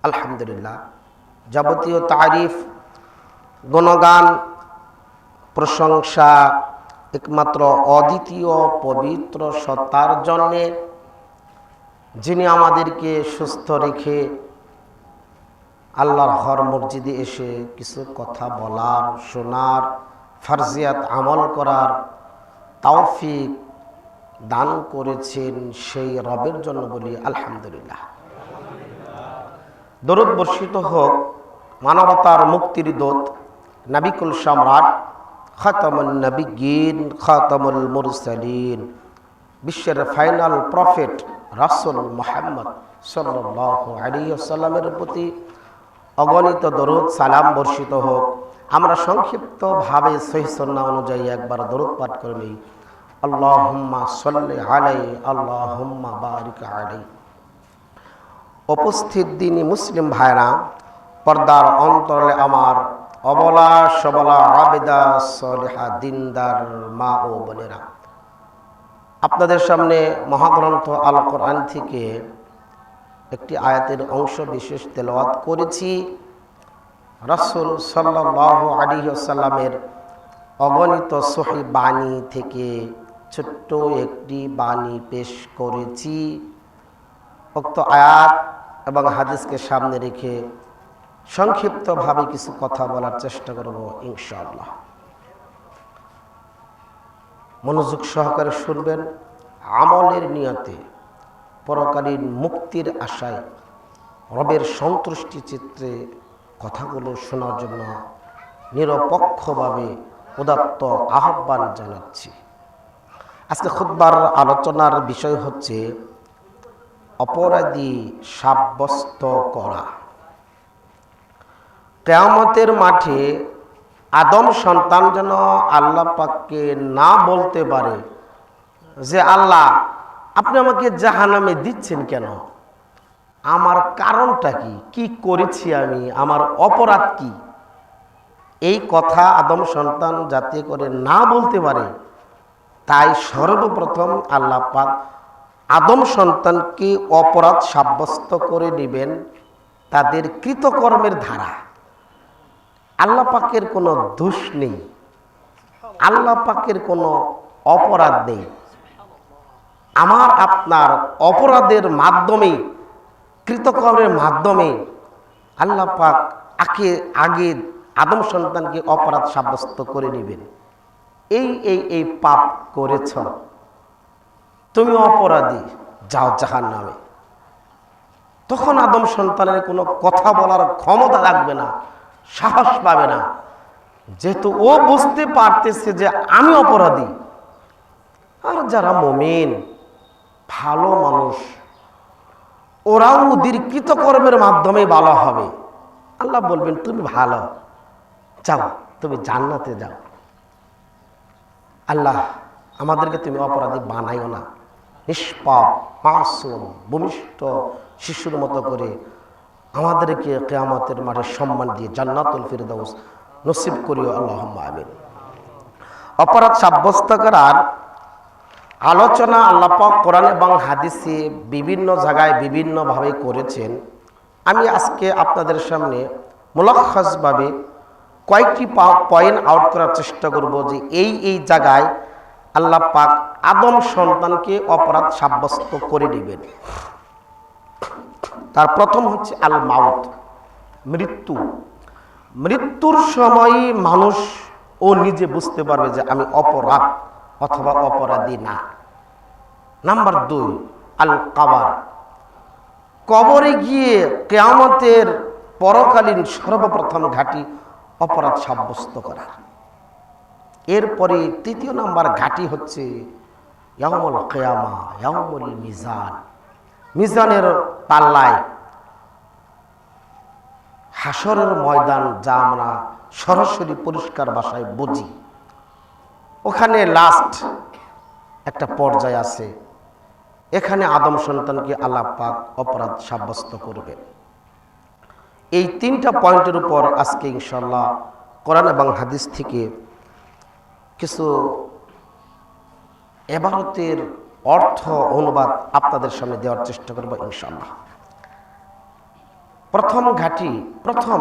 আলহামদুলিল্লাহ, যাবতীয় তারিফ, গুণগান, প্রশংসা একমাত্র অদ্বিতীয় পবিত্র সত্তার জন্যে, যিনি আমাদেরকে সুস্থ রেখে আল্লাহর ঘর মসজিদে এসে কিছু কথা বলার, শোনার, ফারজিয়াত আমল করার তৌফিক দান করেছেন। সেই রবের জন্য বলি আলহামদুলিল্লাহ। দরুদ বর্ষিত হোক মানবতার মুক্তির দূত, নবিকুল সম্রাট, খাতামুন নবিয়্যিন, খাতামুল মুরসালিন, বিশ্বের ফাইনাল প্রফেট রাসূল মুহাম্মদ সাল্লাল্লাহু আলাইহি ওয়াসাল্লামের প্রতি অগণিত দরুদ সালাম বর্ষিত হোক। আমরা সংক্ষিপ্তভাবে সহিহ সুন্নাহ অনুযায়ী একবার দরুদ পাঠ করে নিই। আল্লাহুম্মা সাল্লি আলাইহি, আল্লাহুম্মা বারিক আলাইহি। উপস্থিত দিনী মুসলিম ভাইরা, পর্দার অন্তরালে আমার অবলা সবলা আবেদা সলিহা দিনদার মা ও বোনেরা, আপনাদের সামনে মহাগ্রন্থ আল কোরআন থেকে একটি আয়াতের অংশ বিশেষ তেলাওয়াত করেছি। রাসূল সাল্লাল্লাহু আলাইহি ওয়াসাল্লামের অগণিত সহিহ বাণী থেকে ছোট্ট একটি বাণী পেশ করেছি। উক্ত আয়াত এবং হাদিসকে সামনে রেখে সংক্ষিপ্তভাবে কিছু কথা বলার চেষ্টা করব ইনশাআল্লাহ। মনোযোগ সহকারে শুনবেন, আমলের নিয়তে, পরকালীন মুক্তির আশায়, রবের সন্তুষ্টি চিত্রে কথাগুলো শোনার জন্য নিরপেক্ষভাবে উদাত্ত আহ্বান জানাচ্ছি। আজকে খুতবার আলোচনার বিষয় হচ্ছে অপরাধী সাব্যস্ত করা। কিয়ামতের মাঠে আদম সন্তান যেন আল্লাহ পাককে না বলতে পারে যে আল্লাহ, আপনি আমাকে জাহান্নামে দিচ্ছেন কেন? আমার কারণটা কি? কি করেছি আমি? আমার অপরাধ কি? এই কথা আদম সন্তান যাতে করে না বলতে পারে, তাই সর্বপ্রথম আল্লাহ পাক আদম সন্তানকে অপরাধ সাব্যস্ত করে নেবেন তাদের কৃতকর্মের ধারা। আল্লাহ পাকের কোনো দোষ নেই, আল্লাহ পাকের কোনো অপরাধ নেই। আমার আপনার অপরাধের মাধ্যমে, কৃতকর্মের মাধ্যমে আল্লাহ পাক আগে আদম সন্তানকে অপরাধ সাব্যস্ত করে নেবেন। এই পাপ করেছ, তুমি অপরাধী, যাও জাহান্নামে। তখন আদম সন্তানের কোনো কথা বলার ক্ষমতা রাখবে না, সাহস পাবে না, যেহেতু ও বুঝতে পারতেছে যে আমি অপরাধী। আর যারা মুমিন, ভালো মানুষ, ওরাও ওদের কৃতকর্মের মাধ্যমে ভালো হবে। আল্লাহ বলবেন তুমি ভালো, যাও, তুমি জান্নাতে যাও। আল্লাহ আমাদেরকে তুমি অপরাধী বানাইও না, নিষ্পাপ মাসুম ভূমিষ্ঠ শিশুর মতো করে আমাদেরকে কিয়ামতের মাঠে সম্মান দিয়ে জান্নাতুল ফিরদাউস নসিব করিও, আল্লাহুম্মা আমিন। অপরাধ সাব্যস্ত করার আলোচনা আল্লাহ পাক কোরআন এবং হাদিসে বিভিন্ন জায়গায় বিভিন্নভাবে করেছেন। আমি আজকে আপনাদের সামনে মুলাখ্খাসভাবে কয়েকটি পয়েন্ট আউট করার চেষ্টা করব যে এই জায়গায় আল্লাহ পাক আদম সন্তানকে অপরাধ সাব্যস্ত করে নেবেন। তার প্রথম হচ্ছে আল মাউত, মৃত্যু। মৃত্যুর সময় মানুষ ও নিজে বুঝতে পারবে যে আমি অপরাধ অথবা অপরাধী না। নাম্বার 2 আল কাবার, কবরে গিয়ে কিয়ামতের পরকালীন সর্বপ্রথম ঘাঁটি অপরাধ সাব্যস্ত করা। এরপরে তৃতীয় নাম্বার ঘাঁটি হচ্ছে ইয়াউমুল কিয়ামা, ইয়াউমুল মিজান, মিজানের পাল্লায়, হাসরের ময়দান, যা আমরা সরাসরি পরিষ্কার ভাষায় বুঝি। ওখানে লাস্ট একটা পর্যায় আছে, এখানে আদম সন্তানকে আল্লাহ পাক অপরাধ সাব্যস্ত করবে। এই 3টা পয়েন্টের উপর আজকে ইনশাআল্লাহ কোরআন এবং হাদিস থেকে কিছু ইবারতের অর্থ অনুবাদ আপনাদের সামনে দেওয়ার চেষ্টা করব ইনশাআল্লাহ। প্রথম ঘাঁটি, প্রথম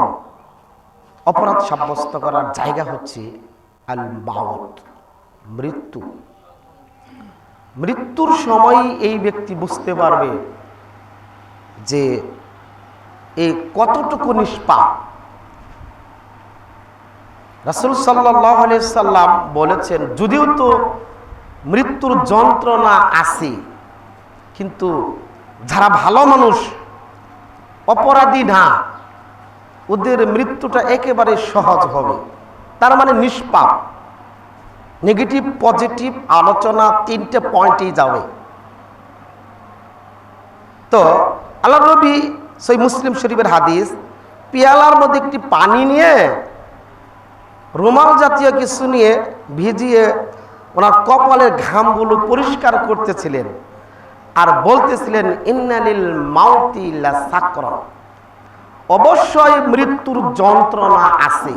অপরাধ সাব্যস্ত করার জায়গা হচ্ছে আল মাউত, মৃত্যু। মৃত্যুর সময় এই ব্যক্তি বুঝতে পারবে যে এ কতটুকু নিষ্পাপ। রাসূল সাল্লাল্লাহু আলাইহি সাল্লাম বলেছেন, যদিও তো মৃত্যুর যন্ত্রণা আছে, কিন্তু যারা ভালো মানুষ, অপরাধী না, ওদের মৃত্যুটা একেবারে সহজ হবে। তার মানে নিষ্পাপ। নেগেটিভ পজিটিভ আলোচনা তিনটে পয়েন্টেই যাবে। তো আল্লাহ নবী সহিহ মুসলিম শরীফের হাদিস, পেয়ালার মধ্যে একটি পানি নিয়ে রুমাল জাতীয় কিছু নিয়ে ভিজিয়ে ওনার কপালের ঘামগুলো পরিষ্কার করতেছিলেন আর বলতেছিলেন, ইন্নালিল মাউতি লাসাকরা, অবশ্যই মৃত্যুর যন্ত্রণা আছে।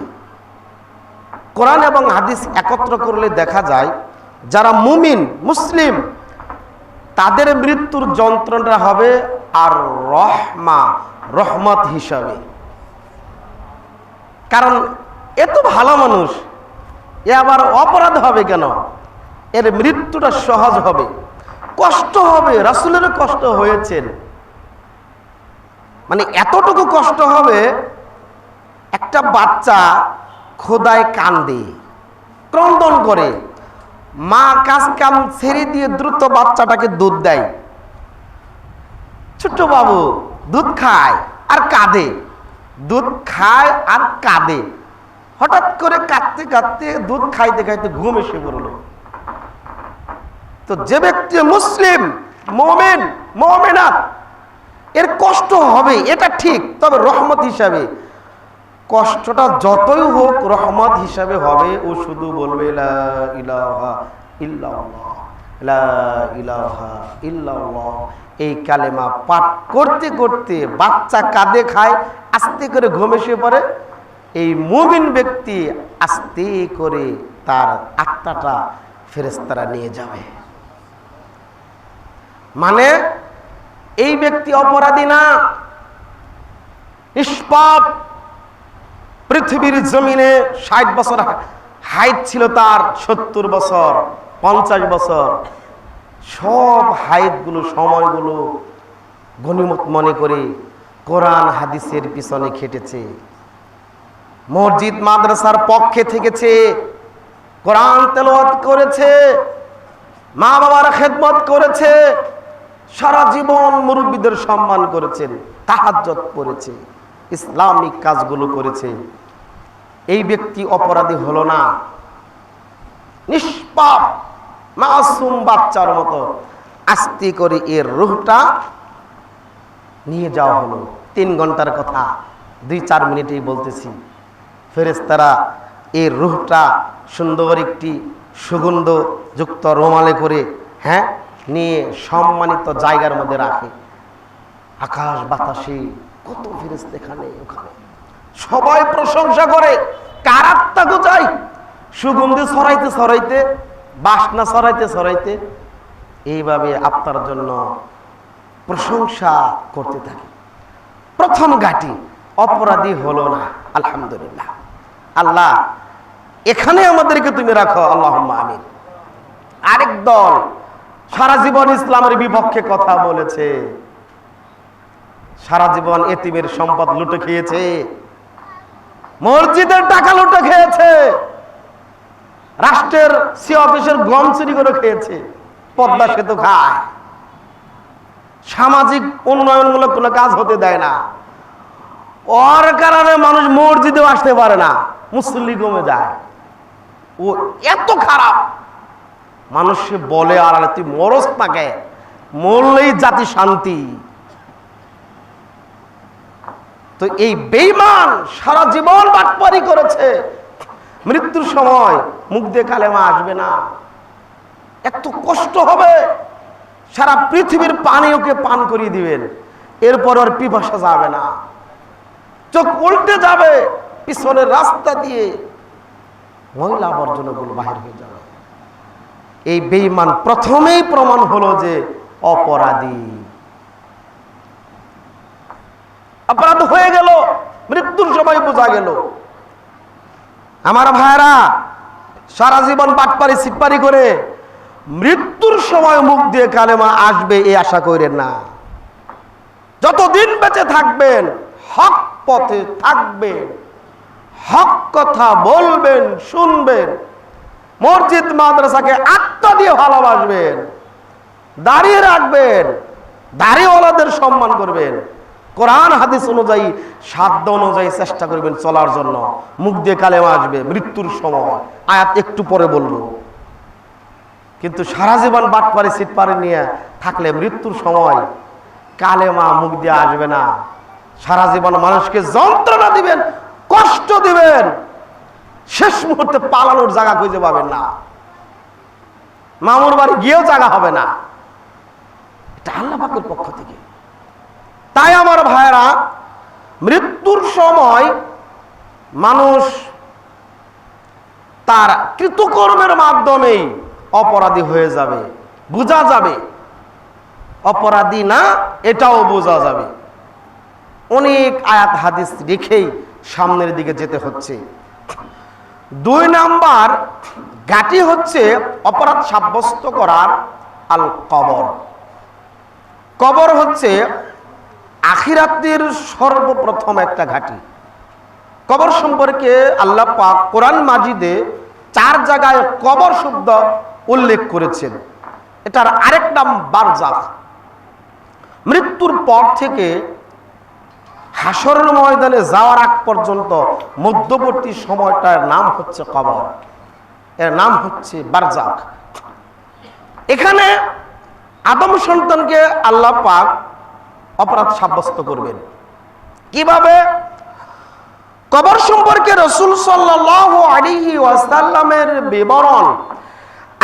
কোরআন এবং হাদিস একত্র করলে দেখা যায় যারা মুমিন মুসলিম তাদের মৃত্যুর যন্ত্রণা হবে আর রহমত হিসাবে। কারণ এত ভালো মানুষ, এ আবার অপরাধ হবে কেন? এর মৃত্যুটা সহজ হবে। কষ্ট হবে, রাসূলেরও কষ্ট হয়েছেন, মানে এতটুকু কষ্ট হবে, একটা বাচ্চা খোদায় কান্দে, ক্রন্দন করে, মা কাজ কাম ছেড়ে দিয়ে দ্রুত বাচ্চাটাকে দুধ দেয়। ছোট্ট বাবু দুধ খায় আর কাঁদে, দুধ খায় আর কাঁদে। হঠাৎ করে কাঁদতে কাঁদতে দুধ খাইতে খাইতে ঘুম এসে পড়ল। তো যে ব্যক্তি মুসলিম, মুমিন, মুমিনাত, এর কষ্ট হবে, এটা ঠিক, তবে রহমত হিসাবে। কষ্টটা যতই হোক রহমত হিসাবে হবে। ও শুধু বলবে লা ইলাহা ইল্লাল্লাহ, লা ইলাহা ইল্লাল্লাহ। এই কালেমা পাঠ করতে করতে বাচ্চা কাঁদে খায়, আস্তে করে ঘুম এসে পড়ে। এই মুমিন ব্যক্তি আস্তে করে তার আত্মাটা ফেরেশতারা নিয়ে যাবে। মানে এই ব্যক্তি অপরাধী না, নিষ্পাপ। পৃথিবীর জমিনে 60 বছর হায়াত ছিল তার, 70 বছর, 50 বছর, সব হায়াতগুলো, সময়গুলো গনিমত মনে করে কোরআন হাদিসের পিছনে খেটেছে, মসজিদ মাদ্রাসার পক্ষে থেকেছে, কোরআন তেলাওয়াত করেছে, মা বাবার খেদমত করেছে, সারা জীবন মুরব্বীদের সম্মান করেছেন, তাহাজ্জুদ পড়েছে, ইসলামিক কাজগুলো করেছে। এই ব্যক্তি অপরাধী হলো না, নিষ্পাপ মাসুম বাচ্চার মতো আস্তে করে এর রূহটা নিয়ে যাওয়া হলো। 3 ঘন্টার কথা 2-4 মিনিটেই বলতেছি। ফেরেশতারা এর রূহটা সুন্দর একটি সুগন্ধযুক্ত রুমালে করে নিয়ে সম্মানিত জায়গার মধ্যে রাখে। আকাশ বাতাসে কত ফেরেশতা এখানে ওখানে, সবাই প্রশংসা করে। কার আত্মা গোচাই, সুগন্ধি ছড়াইতে ছড়াইতে, বাসনা ছড়াইতে ছড়াইতে এইভাবে আত্মার জন্য প্রশংসা করতে থাকে। প্রথম ঘাঁটি অপরাধী হলো না, আলহামদুলিল্লাহ। আল্লাহ এখানে আমাদেরকে তুমি রাখো, আল্লাহুম্মা আমিন। আরেক দল সারা জীবন ইসলামের বিপক্ষে কথা বলেছে, সারা জীবন এতিমের সম্পদ লুটে খেয়েছে, মসজিদের টাকা লুটে খেয়েছে, রাষ্ট্রের সি অফিসের গম চুরি করে খেয়েছে, পদ্মা সেতু খায়, সামাজিক উন্নয়নমূলক কোনো কাজ হতে দেয় না। ওর কারণে মানুষ মসজিদেও আসতে পারে না, মুসল্লি কমে যায়। ও এত খারাপ, মানুষ বলে আর তুই মরস তাকে, মরলেই জাতি শান্তি। তো এই বেঈমান সারা জীবন বাটপারি করেছে, মৃত্যুর সময় মুখ দিয়ে কালেমা আসবে না, এত কষ্ট হবে, সারা পৃথিবীর পানি ওকে পান করিয়ে দিবেন, এরপর আর পিপাসা যাবে না, চোখ উল্টে যাবে, পিছনের রাস্তা দিয়ে ময়লা আবর্জনাগুলো বাহির হয়ে যাবে। এই বেঈমান প্রথমেই প্রমাণ হলো যে অপরাধী। অপরাধ হয়ে গেল, মৃত্যুর সময় বোঝা গেল। আমার ভাইরা, সারা জীবন বাটপারি সিটপারি করে মৃত্যুর সময় মুখ দিয়ে কালেমা আসবে এই আশা করেন না। যতদিন বেঁচে থাকবেন হক পথে থাকবেন, হক কথা বলবেন, শুনবেন, মসজিদ মাদ্রাসাকে আত্মা দিয়ে ভালোবাসবেন, দাঁড়িয়ে রাখবেন, দাড়িওয়ালাদের সম্মান করবেন, কোরআন হাদিস অনুযায়ী সাধ্য অনুযায়ী চেষ্টা করবেন চলার জন্য। মুখ দিয়ে কালেমা আসবে মৃত্যুর সময়, আয়াত একটু পরে বলবো। কিন্তু সারা জীবন বাটপারি সিটপারি নিয়ে থাকলে মৃত্যুর সময় কালেমা মুখ দিয়ে আসবে না। সারা জীবন মানুষকে যন্ত্রণা দিবেন, কষ্ট দিবেন, শেষ মুহূর্তে পালানোর জায়গা খুঁজে পাবেন না, মামুর বাড়ি গিয়েও জায়গা হবে না। এটা আল্লাহ পাকের পক্ষ থেকে। তাই আমার ভাইরা, মৃত্যুর সময় মানুষ তার কৃতকর্মের মাধ্যমেই অপরাধী হয়ে যাবে, বোঝা যাবে অপরাধী না, এটাও বোঝা যাবে। অনেক আয়াত হাদিস রেখেই সামনের দিকে যেতে হচ্ছে। 2 নাম্বার ঘাঁটি হচ্ছে অপরাধ সাব্যস্ত করার আল কবর। কবর হচ্ছে আখিরাতের সর্বপ্রথম একটা ঘাঁটি। কবর সম্পর্কে আল্লাহ পাক কোরআন মাজিদে 4 জায়গায় কবর শব্দ উল্লেখ করেছেন। এটার আরেক নাম বারজাখ। মৃত্যুর পর থেকে হাসরের ময়দানে যাওয়ার আগ পর্যন্ত মধ্যবর্তী সময়টার নাম হচ্ছে কবর, এর নাম হচ্ছে বারজাখ। এখানে আদম সন্তানকে আল্লাহ পাক অপরাধ সাব্যস্ত করবেন কিভাবে? কবর সম্পর্কে রাসূল সাল্লাল্লাহু আলাইহি ওয়াসাল্লামের বিবরণ,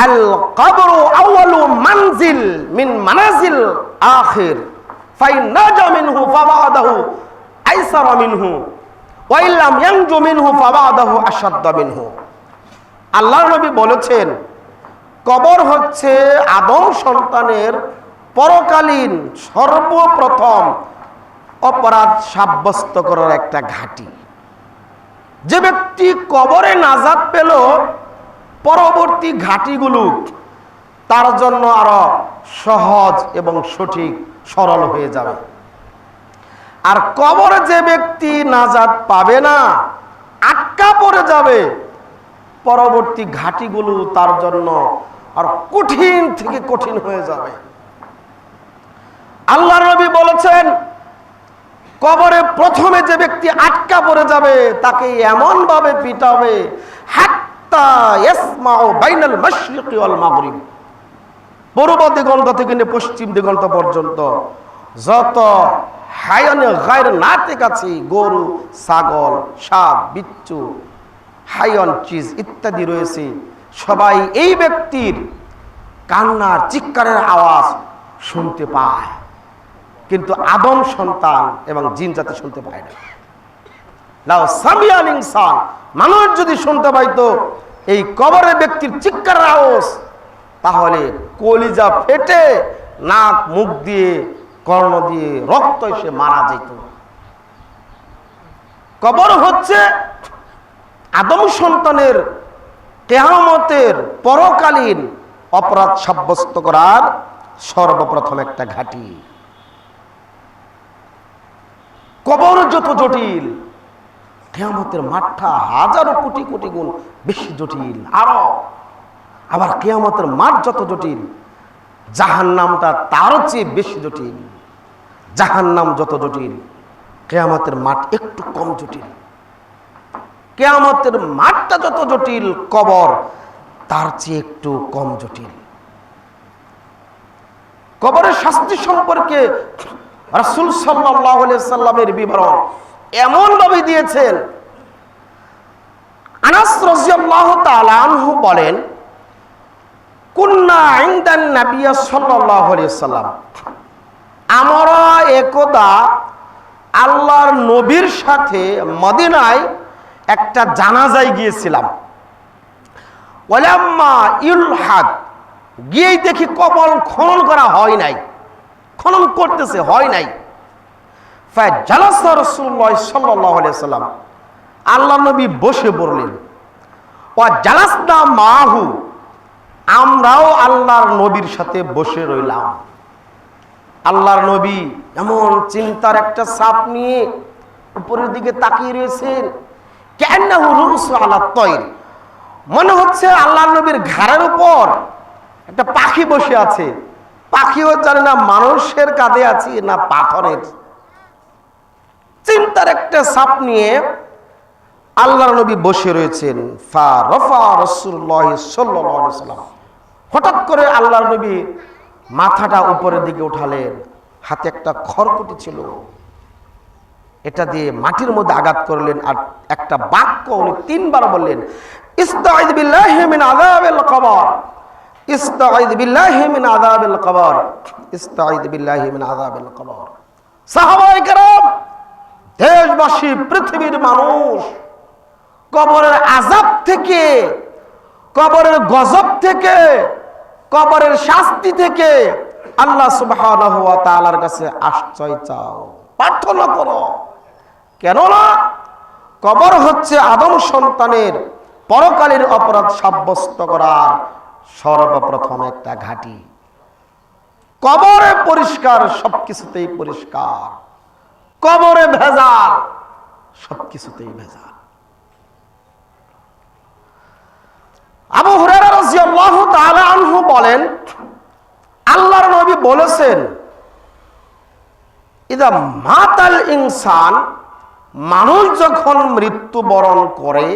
আল কবরু আউয়ালু মানজিল মিন মানাজিল আখির ফাইনাজা মিনহু ফাবাদাহু আইসারা মিনহু ওয়া ইল্লাম ইয়ানজু মিনহু ফাবাদাহু আশাদ্দা মিনহু। আল্লাহর নবী বলেছেন, কবর হচ্ছে আদম সন্তানের পরকালীন সর্বপ্রথম অপরাধ সাব্যস্ত করার একটা ঘাঁটি। যে ব্যক্তি কবরে নাজাত পেল, পরবর্তী ঘাঁটিগুলো তার জন্য আরো সহজ এবং সঠিক সরল হয়ে যাবে। আর কবরে যে ব্যক্তি নাজাত পাবে না, আটকা পড়ে যাবে, পরবর্তী ঘাঁটিগুলো তার জন্য আর কঠিন থেকে কঠিন হয়ে যাবে। আল্লাহর নবী বলেছেন, কবরে প্রথমে যে ব্যক্তি আটকা পড়ে যাবে তাকে এমন ভাবে পিটাবে, হাত্তা ইয়াসমাউ বাইনাল মাশরিকি ওয়াল মাগরিব, পূর্ব দিগন্ত থেকে নিয়ে পশ্চিম দিগন্ত পর্যন্ত যত হায়ানে গায়র নাতিক আছে, গরু, ছাগল, সাপ, বিচ্ছু, হায়ান চিজ ইত্যাদি রয়েছে, সবাই এই ব্যক্তির কান্নার চিৎকারের আওয়াজ শুনতে পায়, কিন্তু আদম সন্তান এবং জিন জাতি শুনতে পায় না। লাউ সামিয়াল ইনসান, মানুষ যদি শুনতে পাইতো এই কবরের ব্যক্তির চিৎকারের আওয়াজ, তাহলে কলিজা ফেটে নাক মুখ দিয়ে কর্ণ দিয়ে রক্ত এসে মারা যেত। কবর হচ্ছে আদম সন্তানের কিয়ামতের পরকালীন অপরাধ সাব্যস্ত করার সর্বপ্রথম একটা ঘাঁটি। কবর যত জটিল, কিয়ামতের মাঠটা হাজারো কোটি কোটি গুণ বেশি জটিল। আবার কিয়ামতের মাঠ যত জটিল, জাহান্নামটা তারও চেয়ে বেশি জটিল। জাহান্নাম যত জটিল, কিয়ামতের মাঠ একটু কম জটিল। কিয়ামতের মাঠটা যত জটিল, কবর তার চেয়ে একটু কম জটিল। কবরের শাস্তি সম্পর্কে রাসূল সাল্লাল্লাহু আলাইহি সাল্লামের বিবরণ এমন ভাবে দিয়েছেন। আনাস রাদিয়াল্লাহু তাআলা আনহু বলেন, কুন্না ইনদান নবী সাল্লাল্লাহু আলাইহি সাল্লাম, আমরা একদা আল্লাহর নবীর সাথে মদিনায় একটা জানাজায় গিয়েছিলাম। ওয়ালাম্মা ইলহাদ, গিয়েই দেখি কবর খনন করা হয় নাই, খনন করতেছে, হয় নাই। ফাজালাসা রাসূলুল্লাহ সাল্লাল্লাহু আলাইহি ওয়াসাল্লাম, আল্লাহ নবী বসে পড়লেন। ওয়া জালাসনা মাহু, আমরাও আল্লাহর নবীর সাথে বসে রইলাম। আল্লাহর নবী এমন চিন্তার একটা ছাপ নিয়ে উপরের দিকে তাকিয়ে রয়েছেন। কান্নাহু রুসু আলা তয়র, মনে হচ্ছে আল্লাহর নবীর ঘাড়ের উপর একটা পাখি বসে আছে। পাখিও জানে না মানুষের কাঁধে আছি না পাথরের। চিন্তার একটা ছাপ নিয়ে আল্লাহর নবী বসে রয়েছেন। ফা রফা রাসূলুল্লাহ সাল্লাল্লাহু আলাইহি ওয়াসাল্লাম, হঠাৎ করে আল্লাহর নবী মাথাটা উপরের দিকে উঠালেন। হাতে একটা খড়কুটি ছিল, এটা দিয়ে মাটির মধ্যে আঘাত করলেন। আর একটা বাক্য উনি 3 বার বললেন, ইস্তাঈদ বিল্লাহি মিন আযাবিল কবর, ইস্তাঈদ বিল্লাহি মিন আযাবিল কবর, ইস্তাঈদ বিল্লাহি মিন আযাবিল কবর। সাহাবায়ে কেরাম, দেশবাসী, পৃথিবীর মানুষ কবরের আযাব থেকে, কবরের গজব থেকে, কবরের শাস্তি থেকে আল্লাহ সুবহানাহু ওয়া তাআলার কাছে আশ্রয় চাও, প্রার্থনা করো। কেননা কবর হচ্ছে আদম সন্তানের পরকালের অপরাধ সাব্যস্ত করার সর্বপ্রথম একটা ঘাঁটি। কবরে পরিষ্কার, সবকিছুতেই পরিষ্কার। কবরে ভেজাল, সবকিছুতেই ভেজাল। আবু হুরায়রা রাদিয়াল্লাহু তাআলা আনহু বলেন, আল্লাহর নবী বলেছেন, ইদা মাতাল ইনসান, মানুষ যখন মৃত্যুবরণ করে,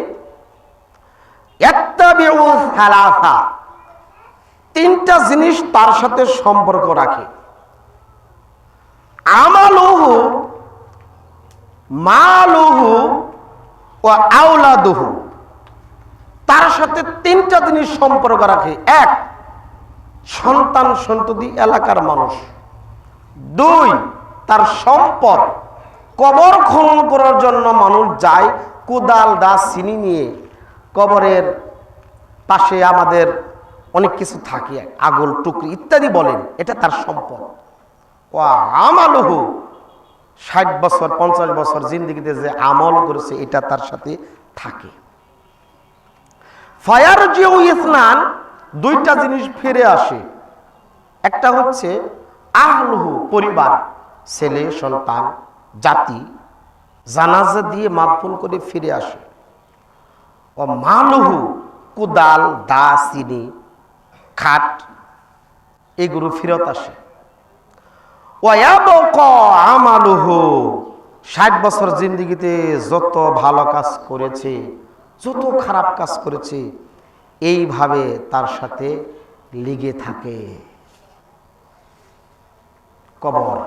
ইত্তাবিউ সালাসা, 3টা জিনিস তার সাথে সম্পর্ক রাখে। আমালুহু, মালুহু ওয়া আওলাদুহু, তার সাথে 3টা জিনিস সম্পর্ক রাখে। 1, সন্তান সন্ততি, এলাকার মানুষ। 2, তার সম্পদ। কবর খনন করার জন্য মানুষ যায় কোদাল, দা, চিনি নিয়ে। কবরের পাশে আমাদের অনেক কিছু থাকে, আগল, টুকরি ইত্যাদি বলেন, এটা তার সম্পদ। ওয়া আমালুহু, 60 বছর 50 বছর জিন্দেগিতে যে আমল করেছে এটা তার সাথে থাকে। ফায়ারজিউ ইসনান, 2টা জিনিস ফিরে আসে। একটা হচ্ছে আহলুহু, পরিবার, ছেলে সন্তান, জাতি, জানাজা দিয়ে মাদফুন করে ফিরে আসে। ও মালুহু, কুদাল, দা, চিনি, খাট, এগুলো ফেরত আসে। ওয়ায়াবকা আমালুহু, 60 বছর জিন্দেগিতে যত ভালো কাজ করেছে, যত খারাপ কাজ করেছে, এইভাবে তার সাথে লেগে থাকে। কবর,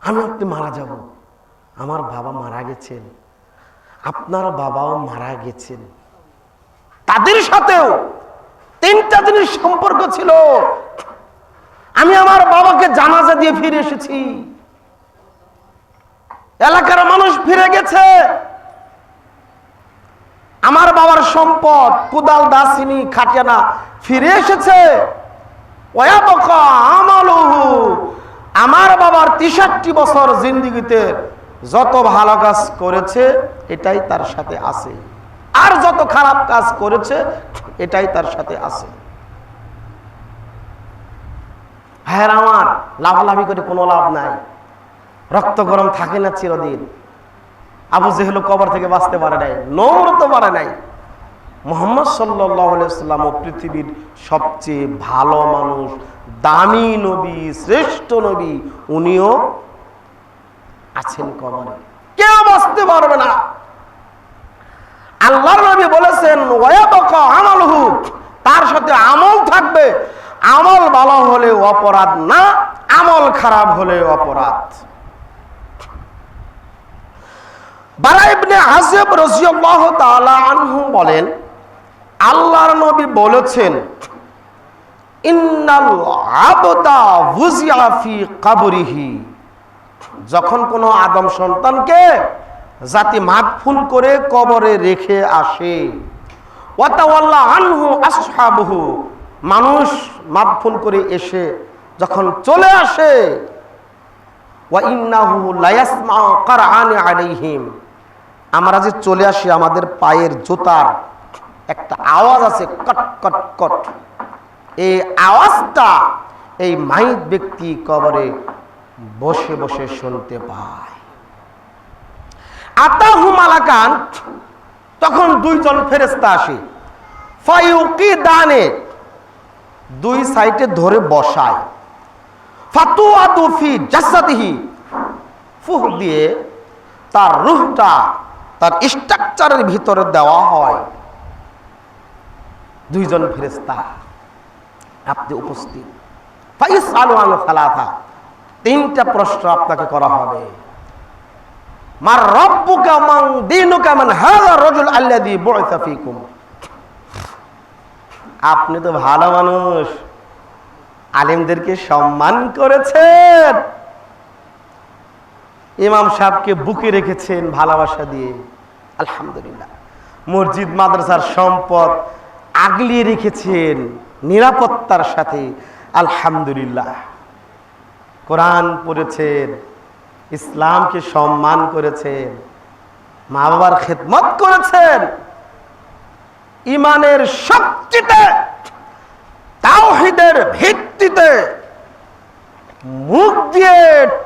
আমি আপনি মারা যাব, আমার বাবা মারা গেছেন, আপনার বাবাও মারা গেছেন, তাদের সাথেও 3টা জিনিস সম্পর্ক ছিল। আমি আমার বাবাকে জানাজা দিয়ে ফিরে এসেছি, এলাকার মানুষ ফিরে গেছে, আমার বাবার সম্পদ, কোদাল, দা, চিনি, খাটিয়ানা ফিরে এসেছে। ওয়ায়াবকা আমালুহু, আমার বাবার 63 বছর জিন্দেগিতে যত ভালো কাজ করেছে এটাই তার সাথে আছে, আর যত খারাপ কাজ করেছে এটাই তার সাথে আছে। ভাইয়ের আমার, লাফালাফি করে কোনো লাভ নাই, রক্ত গরম থাকে না চিরদিন। আবু জেহেল কবর থেকে বাঁচতে পারে নাই, নমরতে পারে নাই। মুহাম্মদ সাল্লাল্লাহু আলাইহি ওয়াসাল্লাম পৃথিবীর সবচেয়ে ভালো মানুষ, দামি নবী, শ্রেষ্ঠ নবী, উনিও আছেন কবরে, কেউ বাঁচতে পারবে না। আল্লাহর নবী বলেছেন ওয়ায়াবকা আমালুহু, তার সাথে আমল থাকবে। আমল ভালো হলে অপরাধ না, আমল খারাপ হলে অপরাধ। বারা ইবনে আযিব রাদিয়াল্লাহু তাআলা আনহু বলেন, আল্লাহর নবী বলেছেন, ইন্নাল আবদা ওয়ুজিআ ফি কবরিহি, যখন কোনো আদম সন্তানকে জাতি মাদফুন করে কবরে রেখে আসে, ওয়া তাওয়াল্লা আনহু আসহাবুহু, মানুষ মাদফুন করে এসে যখন চলে আসে, ওয়া ইন্নাহু লায়াসমাউ কারআন আলাইহিম, আমরা যে চলে আসি আমাদের পায়ের জুতার একটা আওয়াজ আছে, কট কট কট। এই আওয়াজটা এই মাইত ব্যক্তি কবরে বসে বসে শুনতে পায়। আতাহু মালাকান, তখন দুইজন ফেরেশতা আসে, ফায়ুকিদানে, দুই সাইডে ধরে বসায়, ফাতুআদু ফি জাসাদিহি, ফুহ দিয়ে তার রূহটা তার স্ট্রাকচারের ভিতরে দেওয়া হয়। দুইজন ফেরেশতা আপনি উপস্থিত। ফাইসালু আন সালাসা, তিনটা প্রশ্ন আপনাকে করা হবে। মার রব্বুকা মান দীনুকা মান হাযা রাজুল আল্লাযী বুইসা ফীকুম। আপনি তো ভালো মানুষ, আলেমদেরকে সম্মান করেছেন, ইমাম সাহেবকে বুকে রেখেছেন ভালোবাসা দিয়ে, আলহামদুলিল্লাহ। মসজিদ মাদ্রাসার সম্পদ আগলিয়ে রেখেছেন নিরাপত্তার সাথে, আলহামদুলিল্লাহ। কোরআন পড়েছেন, ইসলামকে সম্মান করেছেন, মা বাবার খেদমত করেছেন, ইমানের শক্তিতে তাওহীদের ভিত্তিতে মুখ দিয়ে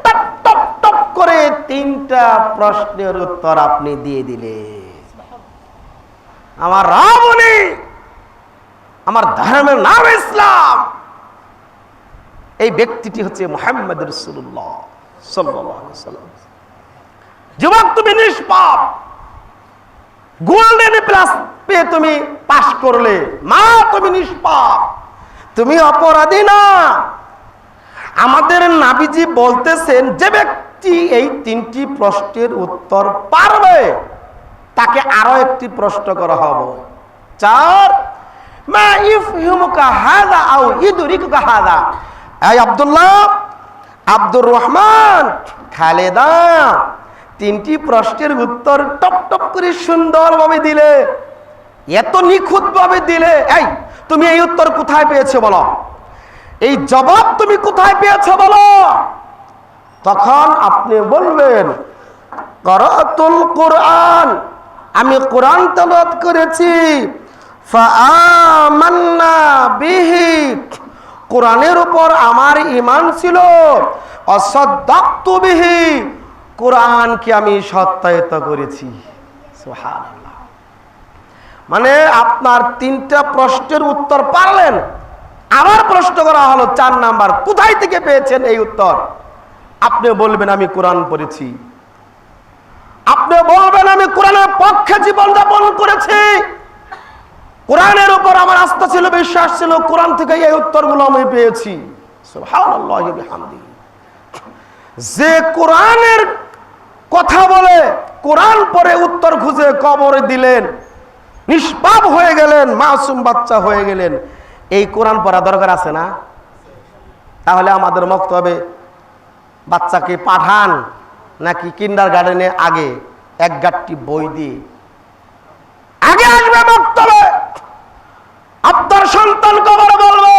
টপ টপ টপ করে তিনটা প্রশ্নের উত্তর আপনি দিয়ে দিলেন। আমার রাবণী, আমার ধর্মের নাম ইসলাম। এই ব্যক্তিটি হচ্ছে মুহাম্মদ রাসূলুল্লাহ সাল্লাল্লাহু আলাইহি ওয়াসাল্লাম। যুবক, তুমি নিষ্পাপ, গোল্ডেন প্লাস পেয়ে তুমি পাস করলে, মা তুমি নিষ্পাপ, তুমি অপরাধী না। আমাদের নবীজি বলতেছেন, যে ব্যক্তি এই তিনটি প্রশ্নের উত্তর পারবে তাকে আরো একটি প্রশ্ন করা হবে। 4, মা ইফহিমুকা হাযা আও ইদরিকুকা হাযা। এই আব্দুল্লাহ, আব্দুর রহমান, খালেদা, তিনটি প্রশ্নের উত্তর টপ টপ করে সুন্দরভাবে দিলে, এত নিখুঁতভাবে দিলে। এই তুমি এই উত্তর কোথায় পেয়েছো বলো, এই জবাব তুমি কোথায় পেয়েছো বলো। তখন আপনি বলবেন, করাতুল কুরআন, আমি কোরআন তেলাওয়াত করেছি, ফাআমান্না বিহি, কোরআনের উপর আমার ঈমান ছিল, অসাদ্দাকতু বিহি, কোরআনকে আমি সত্যায়িত করেছি। সুবহানাল্লাহ। মানে আপনার তিনটা প্রশ্নের উত্তর পারলেন, আবার প্রশ্ন করা হলো 4 নাম্বার, কোথায় থেকে পেয়েছেন এই উত্তর? আপনি বলবেন আমি কোরআন পড়েছি, আপনি বলবেন আমি কোরআনের পক্ষে জীবনযাপন করেছি, কোরআনের উপর আমার আস্থা ছিল, বিশ্বাস ছিল, কোরআন থেকে এই উত্তরগুলো আমি পেয়েছি। সুবহানাল্লাহি বিহামদিহি। যে কোরআনের কথা বলে, কোরআন পড়ে উত্তর খুঁজে কবরে দিলেন, নিষ্পাপ হয়ে গেলেন, মাসুম বাচ্চা হয়ে গেলেন, এই কোরআন পড়া দরকার আছে না? তাহলে আমাদের মক্তবে বাচ্চাকে পাঠান নাকি কিন্ডারগার্টেনে আগে এক গাঁটটি বই দিয়ে আগে আসবে মক্তবে। আপনার সন্তান কবরে বলবে,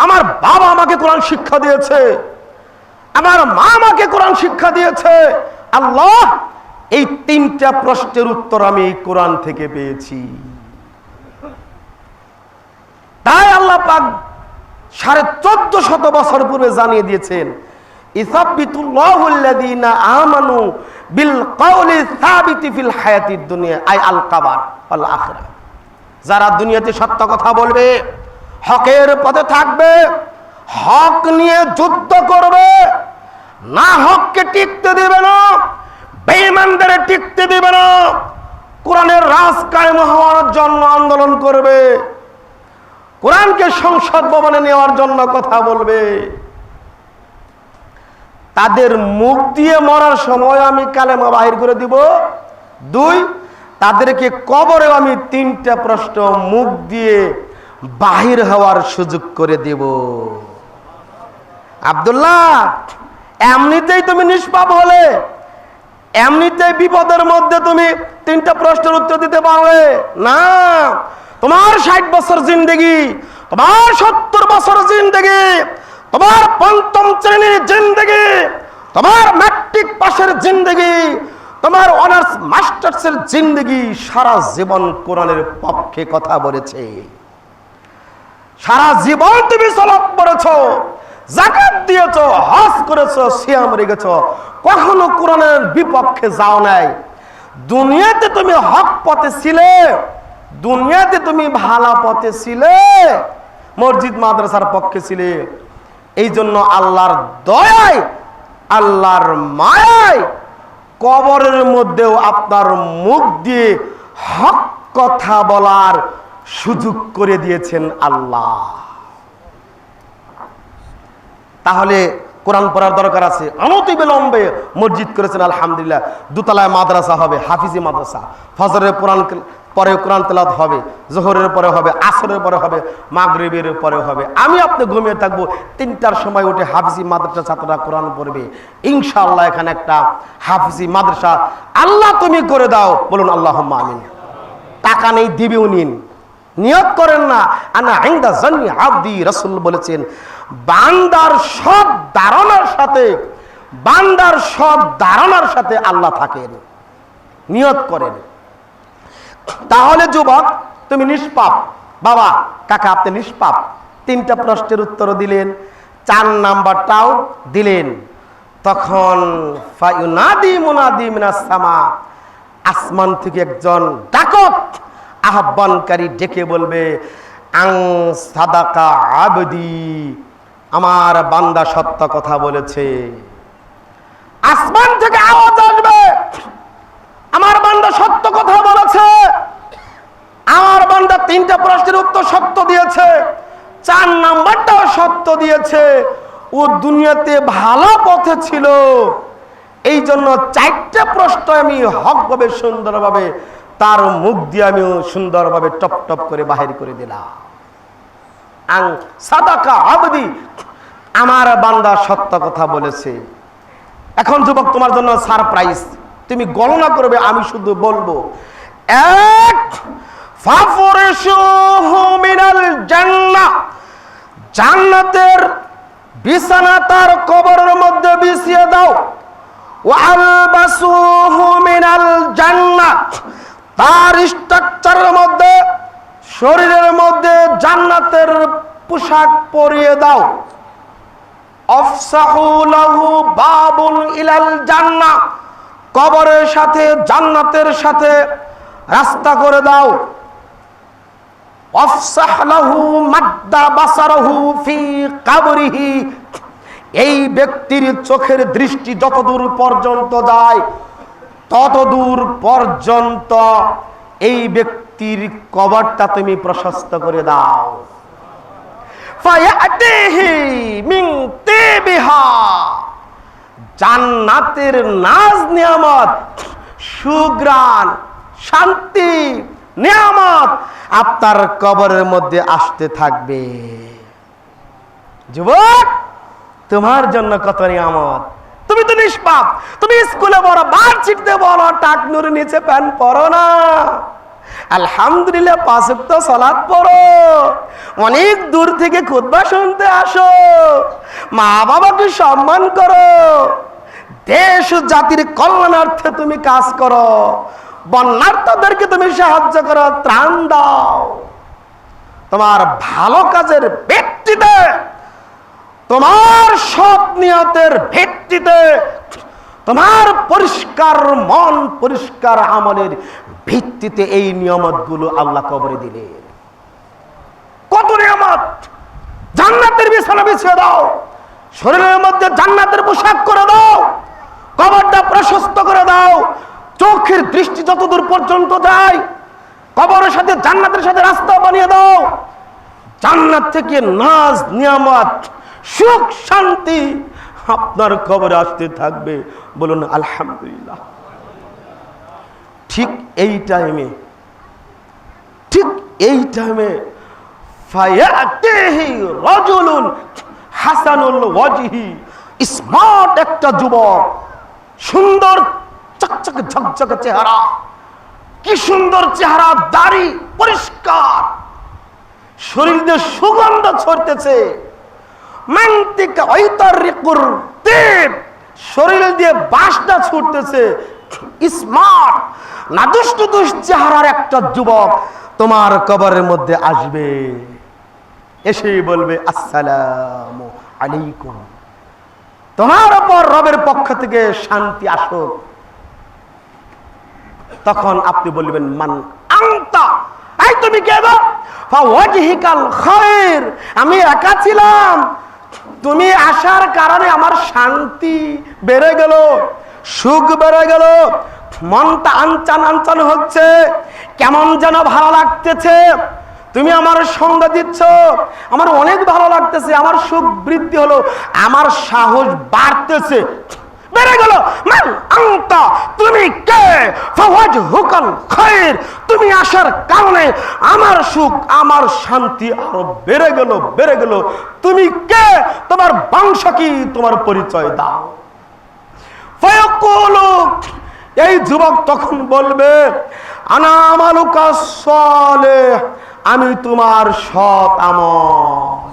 আমার বাবা আমাকে কোরআন শিক্ষা দিয়েছে, আমার মা আমাকে কোরআন শিক্ষা দিয়েছে, আল্লাহ এই তিনটা প্রশ্নের উত্তর আমি এই কোরআন থেকে পেয়েছি। তাই আল্লাহ পাক 1450 বছর পূর্বে জানিয়ে দিয়েছেন, ইসাব্বিতুল্লাহুল্লাযীনা আমানু বিল কওলি সাবিতি ফিল হায়াতিদ দুনিয়া আই আল কাবার ওয়াল আখিরাহ। যারা দুনিয়াতে সত্য কথা বলবে, হকের পথে থাকবে, হক নিয়ে যুদ্ধ করবে, না হককে টিকতে দিবে না, বেঈমানদের টিকতে দিবে না, কোরআনের রাজ কায়েম হওয়ার জন্য আন্দোলন করবে, কোরআনকে সংসদ ভবনে নেওয়ার জন্য কথা বলবে, তাদের মুখ দিয়ে মরার সময় আমি কালেমা বাহির করে দিব। 2, তাদেরকে কবরে আমি 3টা প্রশ্ন মুখ দিয়ে বাহির হওয়ার সুযোগ করে দেব। আব্দুল্লাহ, এমনিতেই তুমি নিষ্পাপ হলে, এমনিতেই বিপদের মধ্যে তুমি 3টা প্রশ্নের উত্তর দিতে পারবে না। তোমার 60 বছর জিন্দেগি, তোমার 70 বছর জিন্দেগি, তোমার 5ম শ্রেণীর জিন্দেগি তোমার ম্যাট্রিক পাশের জিন্দগি, তোমার অনার্স মাস্টার্সের জিন্দগি সারা জীবন কোরআনের পক্ষে কথা বলেছে। সারা জীবন তুমি সালাত পড়েছো, যাকাত দিয়েছো, হজ করেছো, সিয়াম রেখেছো, কখনো কোরআনের বিপক্ষে যাও নাই। দুনিয়াতে তুমি হক পথে ছিলে, দুনিয়াতে তুমি ভালো পথে ছিলে, মসজিদ মাদ্রাসার পক্ষে ছিলে। এই জন্য আল্লাহর দয়ায়, আল্লাহর মায়ায় কবরের মধ্যেও আপনার মুখ দিয়ে হক কথা বলার সুযোগ করে দিয়েছেন আল্লাহ। তাহলে কোরআন পড়ার দরকার আছে। অনতিবিলম্বে মসজিদ করেছেন আলহামদুলিল্লাহ, দোতলায় মাদ্রাসা হবে, হাফিজি মাদ্রাসা। ফজরের পরে কোরআন তেলাওয়াত হবে, জোহরের পরে হবে, আসরের পরে হবে, মাগরিবের পরে হবে। আমি আপনি ঘুমিয়ে থাকবো, 3টার সময় উঠে হাফিজি মাদ্রাসা ছাত্ররা কোরআন পড়বে। ইনশাআল্লাহ এখানে একটা হাফিজি মাদ্রাসা আল্লাহ তুমি করে দাও, বলুন আল্লাহুম্মা আমিন। টাকা নেই, দিবেও নিন, নিয়ত করেন না। আনা ইনদা জান্নি আবদি, রাসূল বলেছেন বান্দার সব ধারণার সাথে, বান্দার সব ধারণার সাথে আল্লাহ থাকেন, নিয়ত করেন। তাহলে যুবক তুমি নিষ্পাপ, বাবা কাকা আপনি নিষ্পাপ। 3টা প্রশ্নের উত্তর দিলেন, 4 নাম্বারটাও দিলেন। তখন ফায়ুনাদি মুনাদি মিনাস সামা, আসমান থেকে একজন ডাকক, আহ্বানকারী ডেকে বলবে আং সাদাকা আবদি, আমার বান্দা সত্য কথা বলেছে। আসমান থেকে আওয়াজ আসবে, আমার বান্দা সত্য কথা বলেছে, আমার বান্দা 3টা প্রশ্নের উত্তর সত্য দিয়েছে, 4 নাম্বারটাও সত্য দিয়েছে। ও দুনিয়াতে ভালো পথে ছিল, এই জন্য 4টে প্রশ্ন আমি হকভাবে সুন্দরভাবে তার মুখ দিয়ে আমি সুন্দরভাবে টপ টপ করে বাহির করে দিলাম। আং সাদাকা আবদি, আমার বান্দা সত্য কথা বলেছে। এখন যুবক তোমার জন্য সারপ্রাইজ, তুমি গণনা করবে, আমি শুধু বলবো। 1 ফাফরিশুহু মিনাল জান্নাহ, জান্নাতের বিছানা তার কবরের মধ্যে বিছিয়ে দাও। ওয়া আলবাসুহু মিনাল জান্নাহ, তার স্ট্রাকচারের মধ্যে, শরীরের মধ্যে জান্নাতের পোশাক পরিয়ে দাও। আফসাহু লাহু বাবুন ইলাল জান্নাহ, কবরের সাথে জান্নাতের সাথে রাস্তা করে দাও। আফসাহ লাহু মাদ্দা বাসারহু ফি কবরিহি, এই ব্যক্তির চোখের দৃষ্টি যতদূর পর্যন্ত যায় ততদূর পর্যন্ত এই ব্যক্তির কবরটা তুমি প্রশস্ত করে দাও। ফায়াতিহি মিন তিবিহা, জান্নাতের নাজ নিয়ামত, সুগ্রাণ, শান্তি, নিয়ামত আপনার কবরের মধ্যে আসতে থাকবে। যুবক তোমার জন্য কত নিয়ামত। তুমি তো নিষ্পাপ, তুমি স্কুলে বড়, ভার্সিটিতে বড়, টাকনুর নিচে প্যান্ট পরো না, আলহামদুলিল্লাহ 5 ওয়াক্ত সালাত পড়ো, অনেক দূর থেকে খুতবা শুনতে আসো, মা বাবাকে সম্মান করো, দেশ জাতির কল্যাণার্থে তুমি কাজ করো, বন্যার্থদেরকে তুমি সাহায্য করো, ত্রাণ দাও। তোমার ভালো কাজের ভিত্তিতে, তোমার সৎ নিয়তের ভিত্তিতে, তোমার পরিষ্কার মন, পরিষ্কার আমলের ভিত্তিতে এই নিয়ামতগুলো আল্লাহ কবরে দিলেন। কত নিয়ামত! জান্নাতের বিছানা বিছিয়ে দাও, শরীরের মধ্যে জান্নাতের পোশাক করে দাও, কবরটা প্রশস্ত করে দাও, চোখের দৃষ্টি যতদূর পর্যন্ত যায় কবরের সাথে জান্নাতের সাথে রাস্তা বানিয়ে দাও। জান্নাত থেকে নাজ, নিয়ামত, সুখ, শান্তি আপনার কবরে আসতে থাকবে, বলুন আলহামদুলিল্লাহ। ঠিক এই টাইমে ফায়াতিহি রাজুলুন হাসানুল ওয়াজহি, স্মার্ট একটা যুবক, সুন্দর চকচকে ঝকঝকে চেহারা, কি সুন্দর চেহারা, দাড়ি পরিষ্কার, শরীর দিয়ে সুগন্ধ ছড়তেছে, মান্তিকা ওয়াইতারিকুর তিব, শরীর দিয়ে বাসটা ছুটতেছে, স্মার্ট নাদুস নুদুস চেহারার একটা যুবক তোমার কবরের মধ্যে আসবে, এসে বলবে আসসালামু আলাইকুম, তোমার উপর রবের পক্ষ থেকে শান্তি আসুক। তখন আপনি বলবেন মান আনতা, এই তুমি কে গো? ফাওয়াজহিকাল খায়র, আমি একা ছিলাম, তুমি আসার কারণে আমার শান্তি বেড়ে গেল, সুখ বেড়ে গেল, মনটা আনচান আনচান হচ্ছে, কেমন যেন ভালো লাগতেছে, তুমি আমার সঙ্গ দিচ্ছ, আমার অনেক ভালো লাগতেছে, আমার সুখ বৃদ্ধি হলো, আমার সাহস বাড়তেছে, বেড়ে গেল। মান আনতা, তুমি কে? ফাওয়াজহুকাল খায়র, তুমি আসার কারণে আমার সুখ আমার শান্তি আরো বেড়ে গেল, বেড়ে গেল। তুমি কে? তোমার বংশ কি? তোমার পরিচয় দাও। ফায়াকুলু, এই যুবক তখন বলবে আনা আমালুকা সালেহ, আমি তোমার সৎ আমল।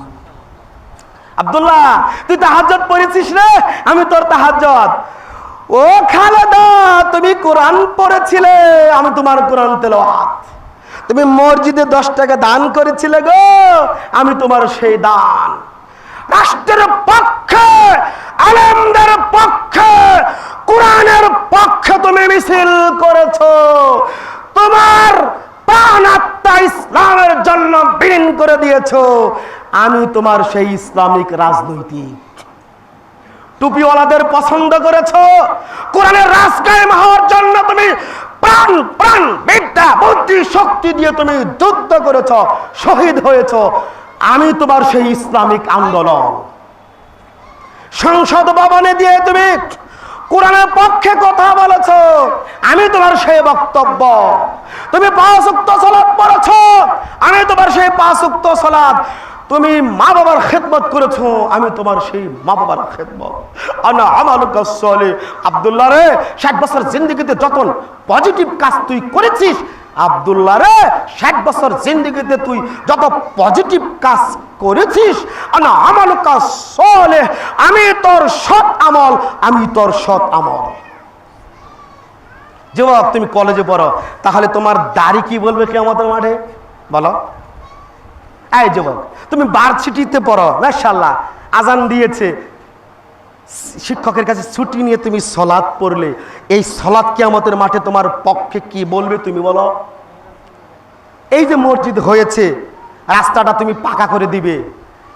আব্দুল্লাহ, তুই তাহাজ্জুদ পড়েছিস রে? আমি তোর তাহাজ্জুদ। ও খালেদা, তুমি কোরআন পড়েছিলে? আমি তোমার কোরআন তেলাওয়াত। তুমি মসজিদে 10 টাকা দান করেছিলে গো? আমি তোমার সেই দান। রাষ্ট্রের পক্ষে, আলেমদের পক্ষে, কোরআনের পক্ষে তুমি মিছিল করেছো, তোমার প্রাণ আত্মা ইসলামের জন্য বিলীন করে দিয়েছো। আমি তোমার সেই ইসলামিক রাজনৈতিক। টুপিওয়ালাদের পছন্দ করেছো, কোরআনের রাজ কায়েম হওয়ার জন্য তুমি প্রাণ প্রাণ বিদ্যা বুদ্ধি শক্তি দিয়ে তুমি যুদ্ধ করেছো, শহীদ হয়েছো। আমি তোমার সেই ইসলামিক আন্দোলন। সংসদ ভবনে দিয়ে তুমি কোরআনের পক্ষে কথা বলেছো, আমি তোমার সেই বক্তব্য। তুমি 5 ওয়াক্ত সালাত পড়েছো, আমি তোমার সেই 5 ওয়াক্ত সালাত। তুমি মা বাবার খেদমত করেছো, আমি তোমার সেই মা বাবার খেদমত। আনা আমালুকা সালেহ। আব্দুল্লাহ রে, 60 বছর জিন্দেগিতে যত পজিটিভ কাজ তুই করেছিস, আব্দুল্লাহ রে, 60 বছর জিন্দেগিতে তুই যত পজিটিভ কাজ করেছিস, আনা আমালুকা সালেহ, আমি তোর সৎ আমল, আমি তোর সৎ আমল। যুবক, তুমি কলেজে পড়ো, তাহলে তোমার দাড়ি কি বলবে কিয়ামতের মাঠে? বলো। এই যুবক, তুমি ভার্সিটিতে পড়ো, মাশাআল্লাহ আজান দিয়েছে, শিক্ষকের কাছে ছুটি নিয়ে তুমি সালাত পড়লে, এই সালাত কিয়ামতের মাঠে তোমার পক্ষে কি বলবে তুমি বলো? এই যে মসজিদ হয়েছে, রাস্তাটা তুমি পাকা করে দিবে,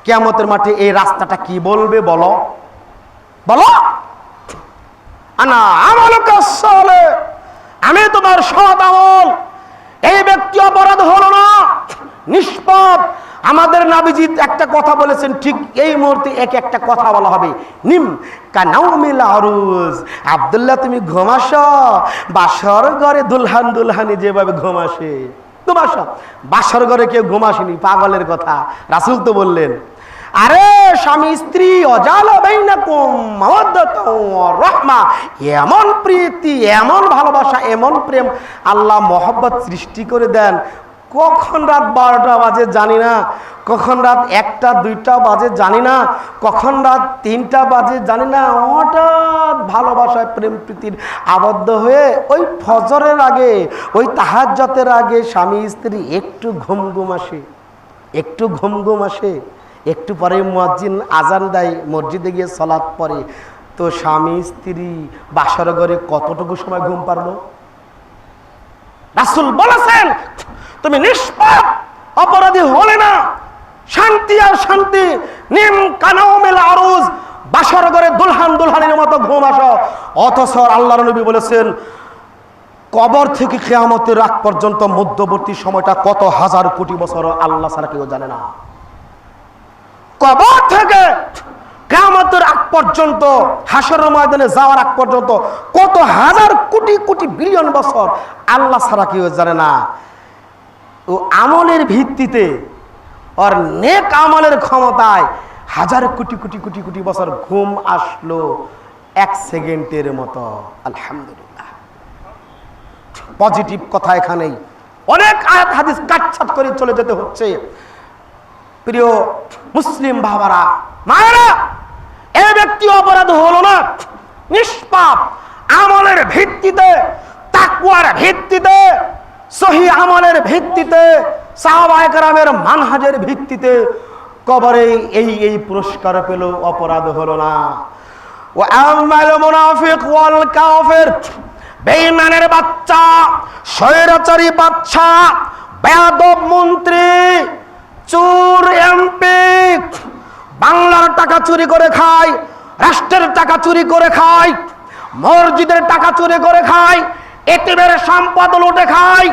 কিয়ামতের মাঠে এই রাস্তাটা কি বলবে বলো? বলো। আনা আমালুকা সালেহ, আমি তোমার সৎ আমল। এই ব্যক্তি অপরাধ হলো না, নিষ্পাপ। আমাদের নবীজি একটা কথা বলেছেন, ঠিক এই মুহূর্তে একটা কথা বলা হবে, নিম কানাউমিল আরুজ। আব্দুল্লাহ, তুমি ঘুমাসো বাসর ঘরে, দুলহান দুলহানি যেভাবে ঘুমাসে, ঘুমাসো। বাসর ঘরে কেউ ঘুমাসেনি, পাগলের কথা। রাসূল তো বললেন, আরে স্বামী স্ত্রী অজালা বাইনাকুম মাওয়াদ্দাতু ওয়া রাহমা, এমন প্রীতি, এমন ভালোবাসা, এমন প্রেম আল্লাহ মহব্বত সৃষ্টি করে দেন। কখন রাত 12টা বাজে জানি না, কখন রাত 1টা 2টা বাজে জানি না, কখন রাত 3টা বাজে জানি না, হঠাৎ ভালোবাসায় প্রেম প্রীতির আবদ্ধ হয়ে ওই ফজরের আগে, ওই তাহাজ্জুদের আগে স্বামী স্ত্রী একটু ঘুম ঘুম আসে, একটু ঘুম ঘুম আসে। একটু পরে মুয়াজ্জিন আজান দেয়, মসজিদে গিয়ে সালাত পড়ে। তো স্বামী স্ত্রী বাসর ঘরে কতটুকু সময় ঘুম পারলো? রাসূল বলেছেন, তুমি নিষ্পাপ অপরাধী হলে না, শান্তি আর শান্তি। নিম কানাউমিল আরুজ, বাসর ঘরে দুলহান দুলহানের মতো ঘুম আসো। অথচ আল্লাহর নবী বলেছেন, কবর থেকে কিয়ামতের আগ পর্যন্ত মধ্যবর্তী সময়টা কত হাজার কোটি বছর আল্লাহ ছাড়া কেউ জানে না। কবর থেকে কিয়ামতের আগ পর্যন্ত, হাসরের ময়দানে যাওয়ার আগ পর্যন্ত কত হাজার কোটি কোটি বিলিয়ন বছর আল্লাহ ছাড়া কেউ জানে না। ও আমলের ভিত্তিতে, আর নেক আমলের ক্ষমতায় হাজার কোটি কোটি কোটি কোটি বছর ঘুম আসলো 1 সেকেন্ডের মতো। আলহামদুলিল্লাহ। পজিটিভ কথা এখানেই, অনেক আয়াত হাদিস কাটছাট করে চলে যেতে হচ্ছে। প্রিয় মুসলিম বাবারা, মায়েরা, এই ব্যক্তি অপরাধ হলো না, নিষ্পাপ আমলের ভিত্তিতে, তাকওয়ার ভিত্তিতে, সহি আমলের ভিত্তিতে, সাহাবায়ে কেরামের মানহাজের ভিত্তিতে কবরে এই পুরস্কার পেল, অপরাধ হলো না। ওয়া আমাল মুনাফিক ওয়াল কাফির, বেঈমানের বাচ্চা, স্বৈরাচারী বাদশা, বেয়াদব মন্ত্রী, চোর এমপি, বাংলার টাকা চুরি করে খায়, রাষ্ট্রের টাকা চুরি করে খায়, মসজিদের টাকা চুরি করে খায়, এতিমের সম্পদ লুটে খায়,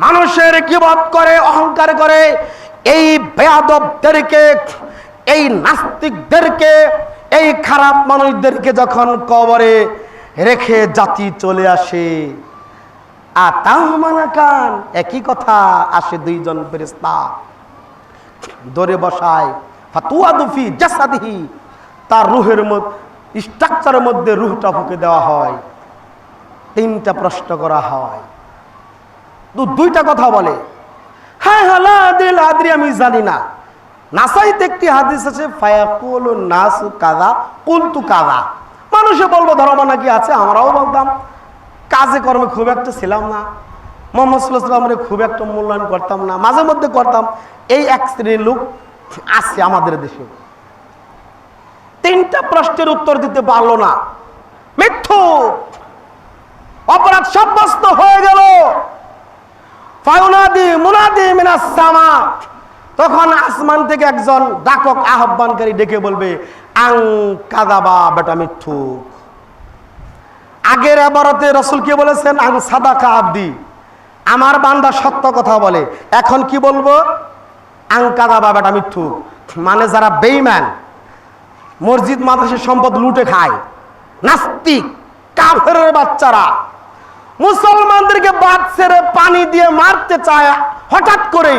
মানুষের গীবত করে, অহংকার করে, এই বেয়াদবদেরকে, এই নাস্তিকদেরকে, এই খারাপ মানুষদেরকে যখন কবরে রেখে জাতি চলে আসে, আতাহমানাকান, একই কথা আসে দুইজন ফেরেশতা ধরে বসায়, ফাতুয়াদু ফি জাসাদিহি, তার রূহের মধ্যে, স্ট্রাকচারের মধ্যে রূহটা ফুঁকে দেওয়া হয়, তিনটা প্রশ্ন করা হয়, দুইটা কথা বলে, হ্যাঁ হালা দিল আদ্রি, আমি জানি না। নাসাইতে একটি হাদিস আছে, ফায়াকুলু নাসু কাযা কুলতু কাযা, মানুষে বলবো ধর্ম নাকি আছে, আমরাও বলতাম, কাজে কর্মে খুব একটা ছিলাম না, মুহাম্মদ সাল্লাল্লাহু আলাইহি ওয়াসাল্লামের খুব একটা মূল্যায়ন করতাম না, মাঝে মধ্যে করতাম, এই এক শ্রেণীর লোক আছে আমাদের দেশে। তিনটা প্রশ্নের উত্তর দিতে পারলো না, মিথ্যুক, অপরাধ সাব্যস্ত হয়ে গেল। ফায়ুনাদি মুনাদি মিনাস সামা, তখন আসমান থেকে একজন ডাকক আহ্বানকারী ডেকে বলবে, আং কাযাবা, বেটা মিথ্যুক। আগের ইবারতে রাসূল কি বলেছেন, আং সাদাকা আবদি, আমার বান্দা সত্য কথা বলে। এখন কি বলবো, আং কাযাবা, বেটা মিথ্যুক, মানে যারা বেঈমান, মসজিদ মাদ্রাসার সম্পদ লুটে খায়, নাস্তিক, কাফেরের বাচ্চারা মুসলমানদেরকে বাদ ছেড়ে পানি দিয়ে মারতে চায় হঠাৎ করে,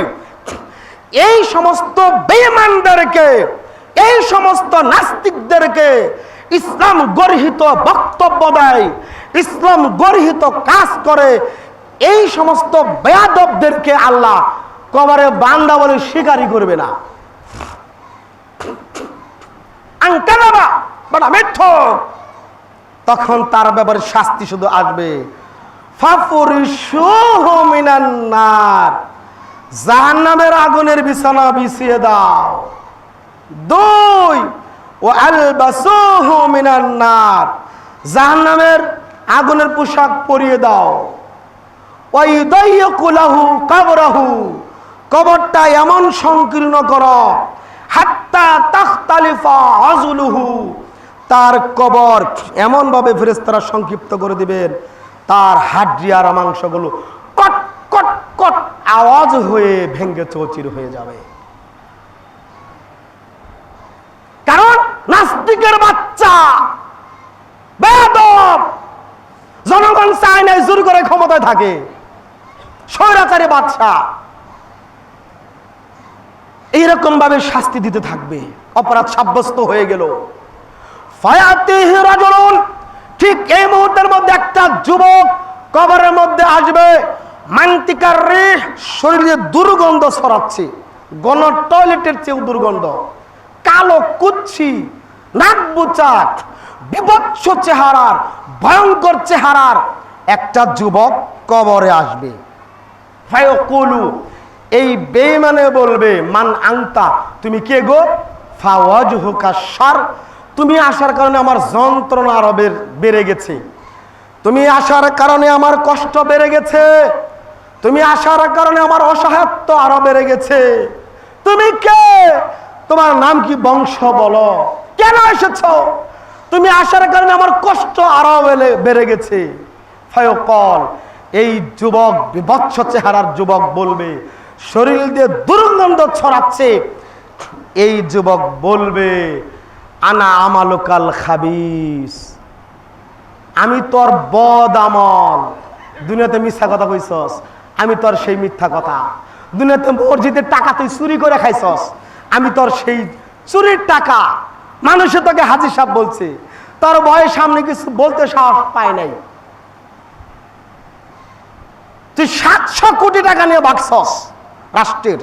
এই সমস্ত বেঈমানদেরকে, এই সমস্ত নাস্তিকদেরকে ইসলাম গর্হিত বক্তব্য দেয়, ইসলাম গর্হিত কাজ করে, এই সমস্ত বেয়াদবদেরকে আল্লাহ কবরে বান্দা বলে স্বীকারই করবে না। আঙ্কাবা বড় মিথ্যুক, তখন তার ব্যাপারে শাস্তি শুধু আসবে, ফাফুরিশুহু মিনান নার, জাহান্নামের আগুনের বিছানা বিছিয়ে দাও। দুই, ওয়া আলবাসুহু মিনান নার, জাহান্নামের আগুনের পোশাক পরিয়ে দাও। ওয়া ইউদাইয়িকু লাহু কবরাহু, কবরটা এমন সংকীর্ণ করো, হাত্তা তাখতালিফা আযলুহু, তার কবর এমন ভাবে ফেরেশতারা সংক্ষিপ্ত করে দিবেন, তার হাড্ডি আর মাংসগুলো কট কট কট আওয়াজ হয়ে ভেঙ্গে চৌচির হয়ে যাবে। কারণ নাস্তিকের বাচ্চা, বেয়াদব, জনগণ চায় না জোর করে ক্ষমতায় থাকে, স্বৈরাচারী বাদশা, এইরকম ভাবে শাস্তি দিতে থাকবে। অপরাধ সাব্যস্ত হয়ে গেল। ফায়াতিহি রাজুলুন, ঠিক এই মুহূর্তের মধ্যে একটা যুবক কবরের মধ্যে আসবে, মান্তিকার রিহ, শরীরে দুর্গন্ধ ছড়াচ্ছে, গণ টয়লেটের চেয়েও দুর্গন্ধ, কালো কুচ্ছি, নাক বুচাক, বিভৎস চেহারার, ভয়ঙ্কর চেহারার একটা যুবক কবরে আসবে। ফায়াকুলু, এই বেঈমানে বলবে, মান আনতা, তুমি কে গো? ফাওয়াজহুকা শার, তুমি আসার কারণে আমার যন্ত্রণা আরো বেড়ে গেছে, তুমি আসার কারণে আমার কষ্ট বেড়ে গেছে, তুমি আসার কারণে আমার অসহায়ত্ব আরো বেড়ে গেছে। তুমি কে? তোমার নাম কি? বংশ বলো, কেন এসেছো? তুমি আসার কারণে আমার কষ্ট আরো বেড়ে গেছে। ফায়াকাল, এই যুবক, বিভৎস চেহারার যুবক বলবে, শরীর দিয়ে দুর্গন্ধ ছড়াচ্ছে, এই যুবক বলবে, আনা আমালুকাল খাবিস, আমি তোর বদ আমল, দুনিয়াতে মিথ্যা কথা কইছস, আমি তোর সেই মিথ্যা কথা, দুনিয়াতে মসজিদের টাকা তুই চুরি করে খাইছস, আমি তোর সেই চুরির টাকা, মানুষে তোকে হাজী সাহেব বলছে, তোর ভয়ের সামনে কিছু বলতে সাহস পায় নাই, তুই 700 কোটি টাকা নিয়ে ভাগছস রাষ্ট্রের,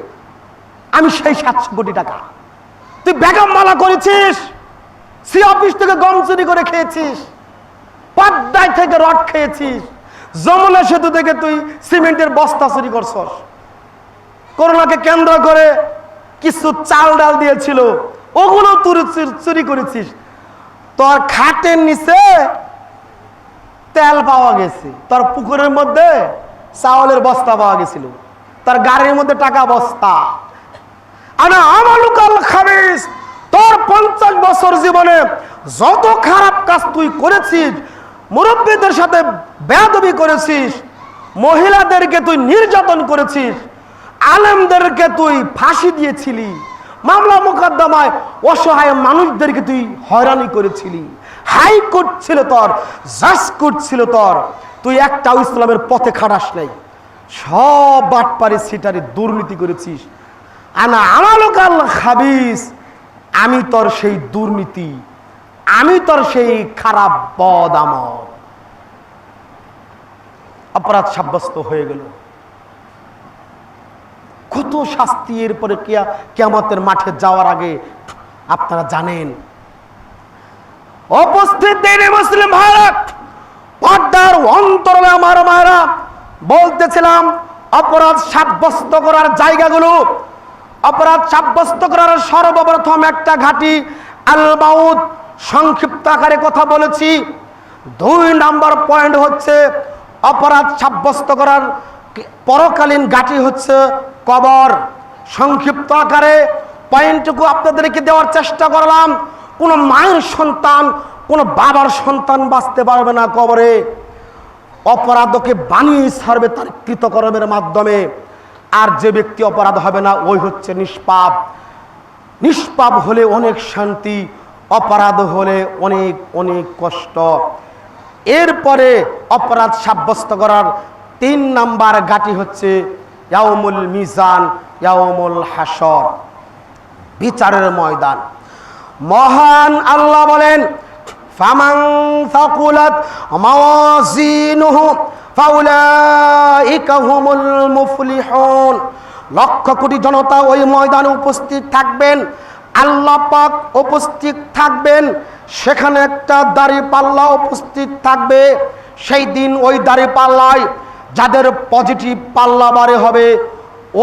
আমি সেই 700 কোটি টাকা, তুই বেগম মালা করেছিস, সি অফিস থেকে গম চুরি করে খেয়েছিস, পাড্ডায় থেকে রড খেয়েছিস, যমুনা সেতু থেকে তুই সিমেন্টের বস্তা চুরি করছস, করোনাকে কেন্দ্র করে কিছু চাল ডাল দিয়েছিল ওগুলো তুই চুরি করেছিস, তোর খাটের নিচে তেল পাওয়া গেছে, তোর পুকুরের মধ্যে চাউলের বস্তা পাওয়া গেছিল, তার গাড়ির মধ্যে টাকা বস্তা। আনা আমালুকাল খাবিস, তোর 50 বছর জীবনে যত খারাপ কাজ তুই করেছিস, মুরব্বীদের সাথে বেয়াদবি করেছিস, মহিলাদেরকে তুই নির্যাতন করেছিস, আলেমদেরকে তুই ফাঁসি দিয়েছিলি, মামলা মোকদ্দমায় অসহায় মানুষদেরকে তুই হয়রানি করেছিলি, হাইকোর্ট ছিল তোর, জাজ কোর্ট ছিল তোর, তুই একটাও ইসলামের পথে খাটাস নাই, সব বাটপারি সিটারি দুর্নীতি করেছিস। আনা আমালুকাল খাবিস, আমি তোর সেই দুর্নীতি, আমি তোর সেই খারাপ বদ আমল। অপরাধ সাব্যস্ত হয়ে গেল। কত শাস্তি এরপরে কিয়ামতের মাঠে যাওয়ার আগে আপনারা জানেন। উপস্থিত দিনে মুসলিম ভাইরা, পর্দার অন্তরালে আমার মায়েরা, বলতেছিলাম অপরাধ সাব্যস্ত করার জায়গাগুলো। অপরাধ সাব্যস্ত করার সর্বপ্রথম একটা ঘাঁটি আল মাউত, সংক্ষিপ্ত আকারে কথা বলেছি। 2 নম্বর পয়েন্ট হচ্ছে অপরাধ সাব্যস্ত করার পরকালীন ঘাঁটি হচ্ছে কবর। সংক্ষিপ্ত আকারে পয়েন্টটুকু আপনাদেরকে দেওয়ার চেষ্টা করলাম। কোনো মায়ের সন্তান, কোনো বাবার সন্তান বাঁচতে পারবে না কবরে, অপরাধকে বানিয়ে ছাড়বে তার কৃতকর্মের মাধ্যমে। আর যে ব্যক্তি অপরাধ হবে না ওই হচ্ছে নিষ্পাপ। নিষ্পাপ হলে অনেক শান্তি, অপরাধ হলে অনেক অনেক কষ্ট। এরপরে অপরাধ সাব্যস্ত করার 3 নাম্বার ঘাঁটি হচ্ছে ইয়াউমুল মিজান, ইয়াউমুল হাসর, বিচারের ময়দান। মহান আল্লাহ বলেন, ফামান সাকুলাত মাওয়াজিনুহু ফাউলাইকা হুমুল মুফলিহুন। লক্ষ কোটি জনতা ওই ময়দানে উপস্থিত থাকবেন, আল্লাহ পাক উপস্থিত থাকবেন, সেখানে একটা দাঁড়িপাল্লা উপস্থিত থাকবে। সেই দিন ওই দাঁড়িপাল্লায় যাদের পজিটিভ পাল্লা বারে হবে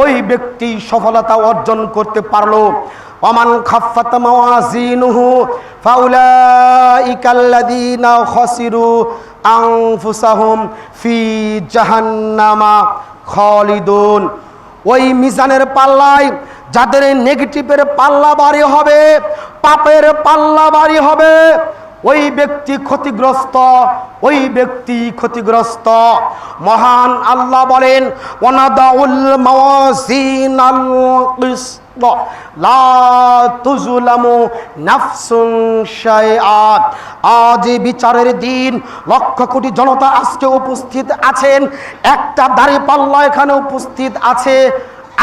ওই ব্যক্তি সফলতা অর্জন করতে পারলো। ওমান খাফফাত মাওয়াজিনুহু ফাউলাইকাল্লাযীনা খাসিরু আনফুসাহুম ফি জাহান্নামা খালিদুন। ওই মিজানের পাল্লায় যাদের নেগেটিভের পাল্লা বাড়ি হবে, পাপের পাল্লা বাড়ি হবে, ওই ব্যক্তি ক্ষতিগ্রস্ত, ওই ব্যক্তি ক্ষতিগ্রস্ত। মহান আল্লাহ বলেন, ওয়ানাদাউল মাওয়াজিনাল কিসত লা তুজলামু নাফসুন শাইআ। আজ বিচারের দিন, লক্ষ কোটি জনতা আজকে উপস্থিত আছেন, একটা দাঁড়িপাল্লা এখানে উপস্থিত আছে,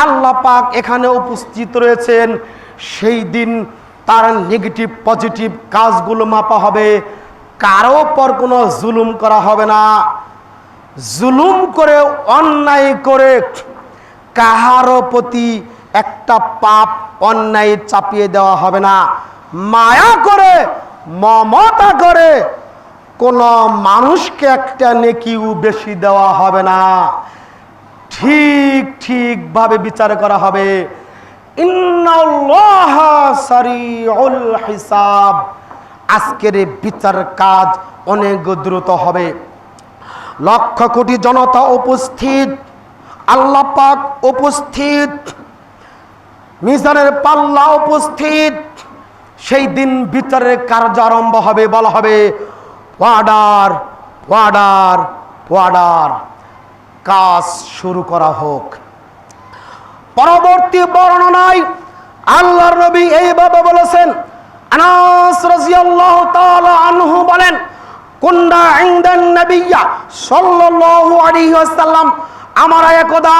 আল্লাহ পাক এখানে উপস্থিত রয়েছেন। সেই দিন তার নেগেটিভ পজিটিভ কাজগুলো মাপা হবে, কারো পর কোনো জুলুম করা হবে না। জুলুম করে, অন্যায় করে কাহারও প্রতি একটা পাপ অন্যায় চাপিয়ে দেওয়া হবে না। মায়া করে, মমতা করে কোনো মানুষকে একটা নেকিও বেশি দেওয়া হবে না। ঠিক ঠিকভাবে বিচার করা হবে। ইন্নাল্লাহা সারিউল হিসাব। আজকের এই বিচার কাজ অনেক দ্রুত হবে। লক্ষ কোটি জনতা উপস্থিত, আল্লাহ পাক উপস্থিত, মিজানের পাল্লা উপস্থিত। সেই দিন বিচারের কার্য আরম্ভ হবে, বলা হবে ওয়ার্ডার ওয়ার্ডার ওয়ার্ডার, কাজ শুরু করা হোক। পরবর্তী বর্ণনায় আল্লাহর নবী এইভাবে বলেছেন, আনাস রাদিয়াল্লাহু তাআলা আনহু বলেন, কুন্না ইনদান নবিয়্যা সাল্লাল্লাহু আলাইহি ওয়াসাল্লাম, আমরা একদা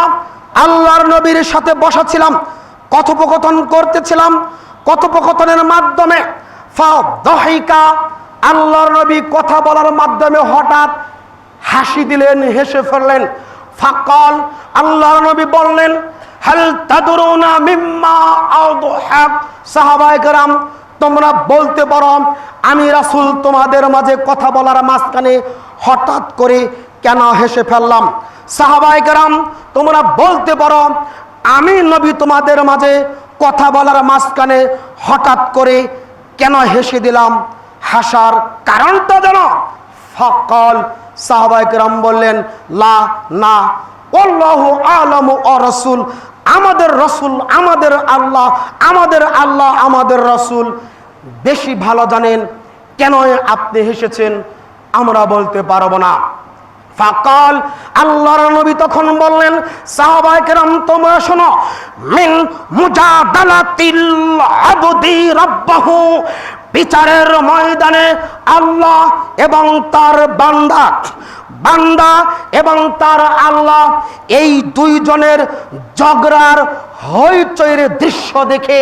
আল্লাহর নবীর সাথে বসা ছিলাম, কথোপকথন করতেছিলাম। কথোপকথনের মাধ্যমে ফাদাহিকা, আল্লাহর নবী কথা বলার মাধ্যমে হঠাৎ হাসি দিলেন, হেসে ফেললেন। ফাকাল, আল্লাহর নবী বললেন, হাল তাদরুনা মিম্মা আদহাক। সাহাবায়ে কেরাম, তোমরা বলতে পারো আমি রাসূল তোমাদের মাঝে কথা বলার মাঝখানে হঠাৎ করে কেন হেসে ফেললাম। সাহাবায়ে কেরাম তোমরা বলতে পারো আমি নবী তোমাদের মাঝে কথা বলার মাঝখানে হঠাৎ করে কেন হেসে দিলাম, হাসার কারণটা জানো? ফাকাল সাহাবায়ে কেরাম বললেন লা না আল্লাহু আলামু ওয়া রাসূল, আমাদের রাসূল আমাদের আল্লাহ আমাদের রাসূল বেশি ভালো জানেন, কেন আপনি হেসেছেন আমরা বলতে পারবো না। ফাকাল আল্লাহর নবী তখন বললেন সাহাবায়ে কেরাম তোমরা শোনো, মিন মুজাদালাতিল আবদি রাব্বাহু, বিচারের ময়দানে আল্লাহ এবং তার বান্দা এবং তার আল্লাহ এই দুইজনের ঝগড়ার হইচইয়ের দৃশ্য দেখে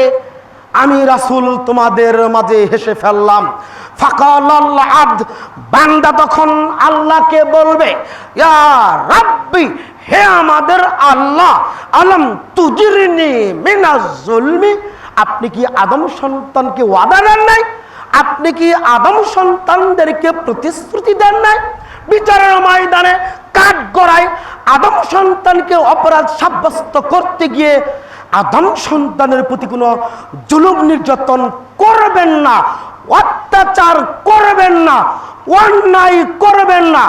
আমি রাসূল তোমাদের মাঝে হেসে ফেললাম। ফাকালাল আবদ, বান্দা তখন আল্লাহকে বলবে ইয়া রাব্বি, হে আমাদের আল্লাহ, আলাম তুজিরনি মিনাজ জুলমি, আপনি কি আদম সন্তানকে ওয়াদা দেন নাই? আপনি কি আদম সন্তানদেরকে প্রতিশ্রুতি দেন নাই? বিচারের ময়দানে কাঠগড়ায় আদম সন্তানকে অপরাধ সাব্যস্ত করতে গিয়ে আদম সন্তানের প্রতি কোনো জুলুম নির্যাতন করবেন না, অত্যাচার করবেন না, অন্যায় করবেন না,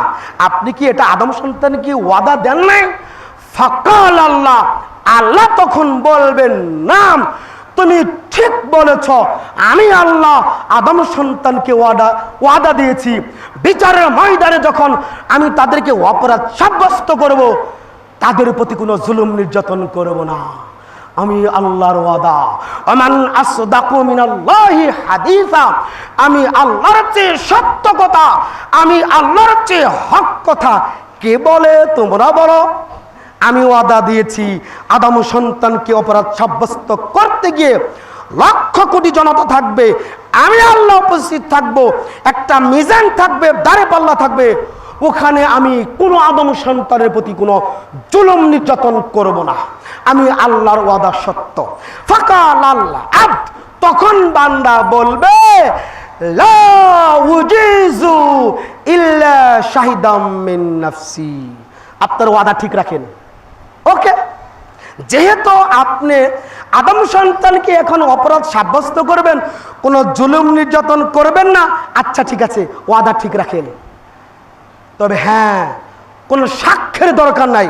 আপনি কি এটা আদম সন্তানকে ওয়াদা দেন নাই? ফাকাল আল্লাহ, আল্লাহ তখন বলবেন নাম, তুমি ঠিক বলেছ, আমি আল্লাহ আদম সন্তানকে ওয়াদা দিয়েছি বিচারের ময়দানে যখন আমি তাদেরকে অপরাধ সাব্যস্ত করব তাদের প্রতি কোনো জুলুম নির্যাতন করব না, আমি আল্লাহর ওয়াদা। ওমান আসদাকু মিনাল্লাহি হাদিসা, আমি আল্লাহর চেয়ে সত্য কথা, আমি আল্লাহর চেয়ে হক কথা কে বলে? তোমরা বলো। আমি ওয়াদা দিয়েছি আদম সন্তানকে অপরাধ সাব্যস্ত করতে গিয়ে লক্ষ কোটি জনতা থাকবে, আমি আল্লাহ উপস্থিত থাকবো, একটা মিজান থাকবে, দাঁড়ে পাল্লা থাকবে, ওখানে আমি কোনো আদম সন্তানের প্রতি কোনো জুলুম নির্যাতন করব না, আমি আল্লাহর ওয়াদা সত্য। ফাকাল আল্লাহ আবদ, তখন বান্দা বলবে লা উজিজু ইল্লা শাহিদাম মিন নাফসি, আপনার ওয়াদা ঠিক রাখেন। ওকে, যেহেতু আপনি আদম সন্তানকে এখন অপরাধ সাব্যস্ত করবেন, কোনো জুলুম নির্যাতন করবেন না, আচ্ছা ঠিক আছে ওয়াদা ঠিক রাখেন, তবে হ্যাঁ কোনো সাক্ষ্যের দরকার নাই,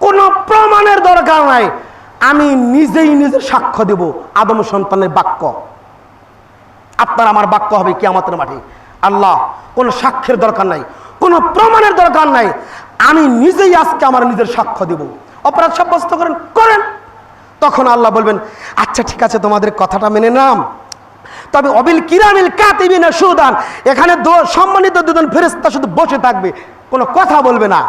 কোনো প্রমাণের দরকার নাই, আমি নিজেই নিজের সাক্ষ্য দেব আদম সন্তানের বাক্য, আপনার আমার বাক্য হবে কিয়ামতের মাঠে। আল্লাহ কোনো সাক্ষ্যের দরকার নাই, কোনো প্রমাণের দরকার নাই, আমি নিজেই আজকে আমার নিজের সাক্ষ্য দেব, অপরাধ সাব্যস্ত করেন। তখন আল্লাহ বলবেন আচ্ছা ঠিক আছে তোমাদের কথাটা মেনে নাম, তবে অবিল কিরামিল কাতিবিনা সুদান, এখানে সম্মানিত দুজন ফেরেশতা শুধু বসে থাকবে, কোনো কথা বলবে না,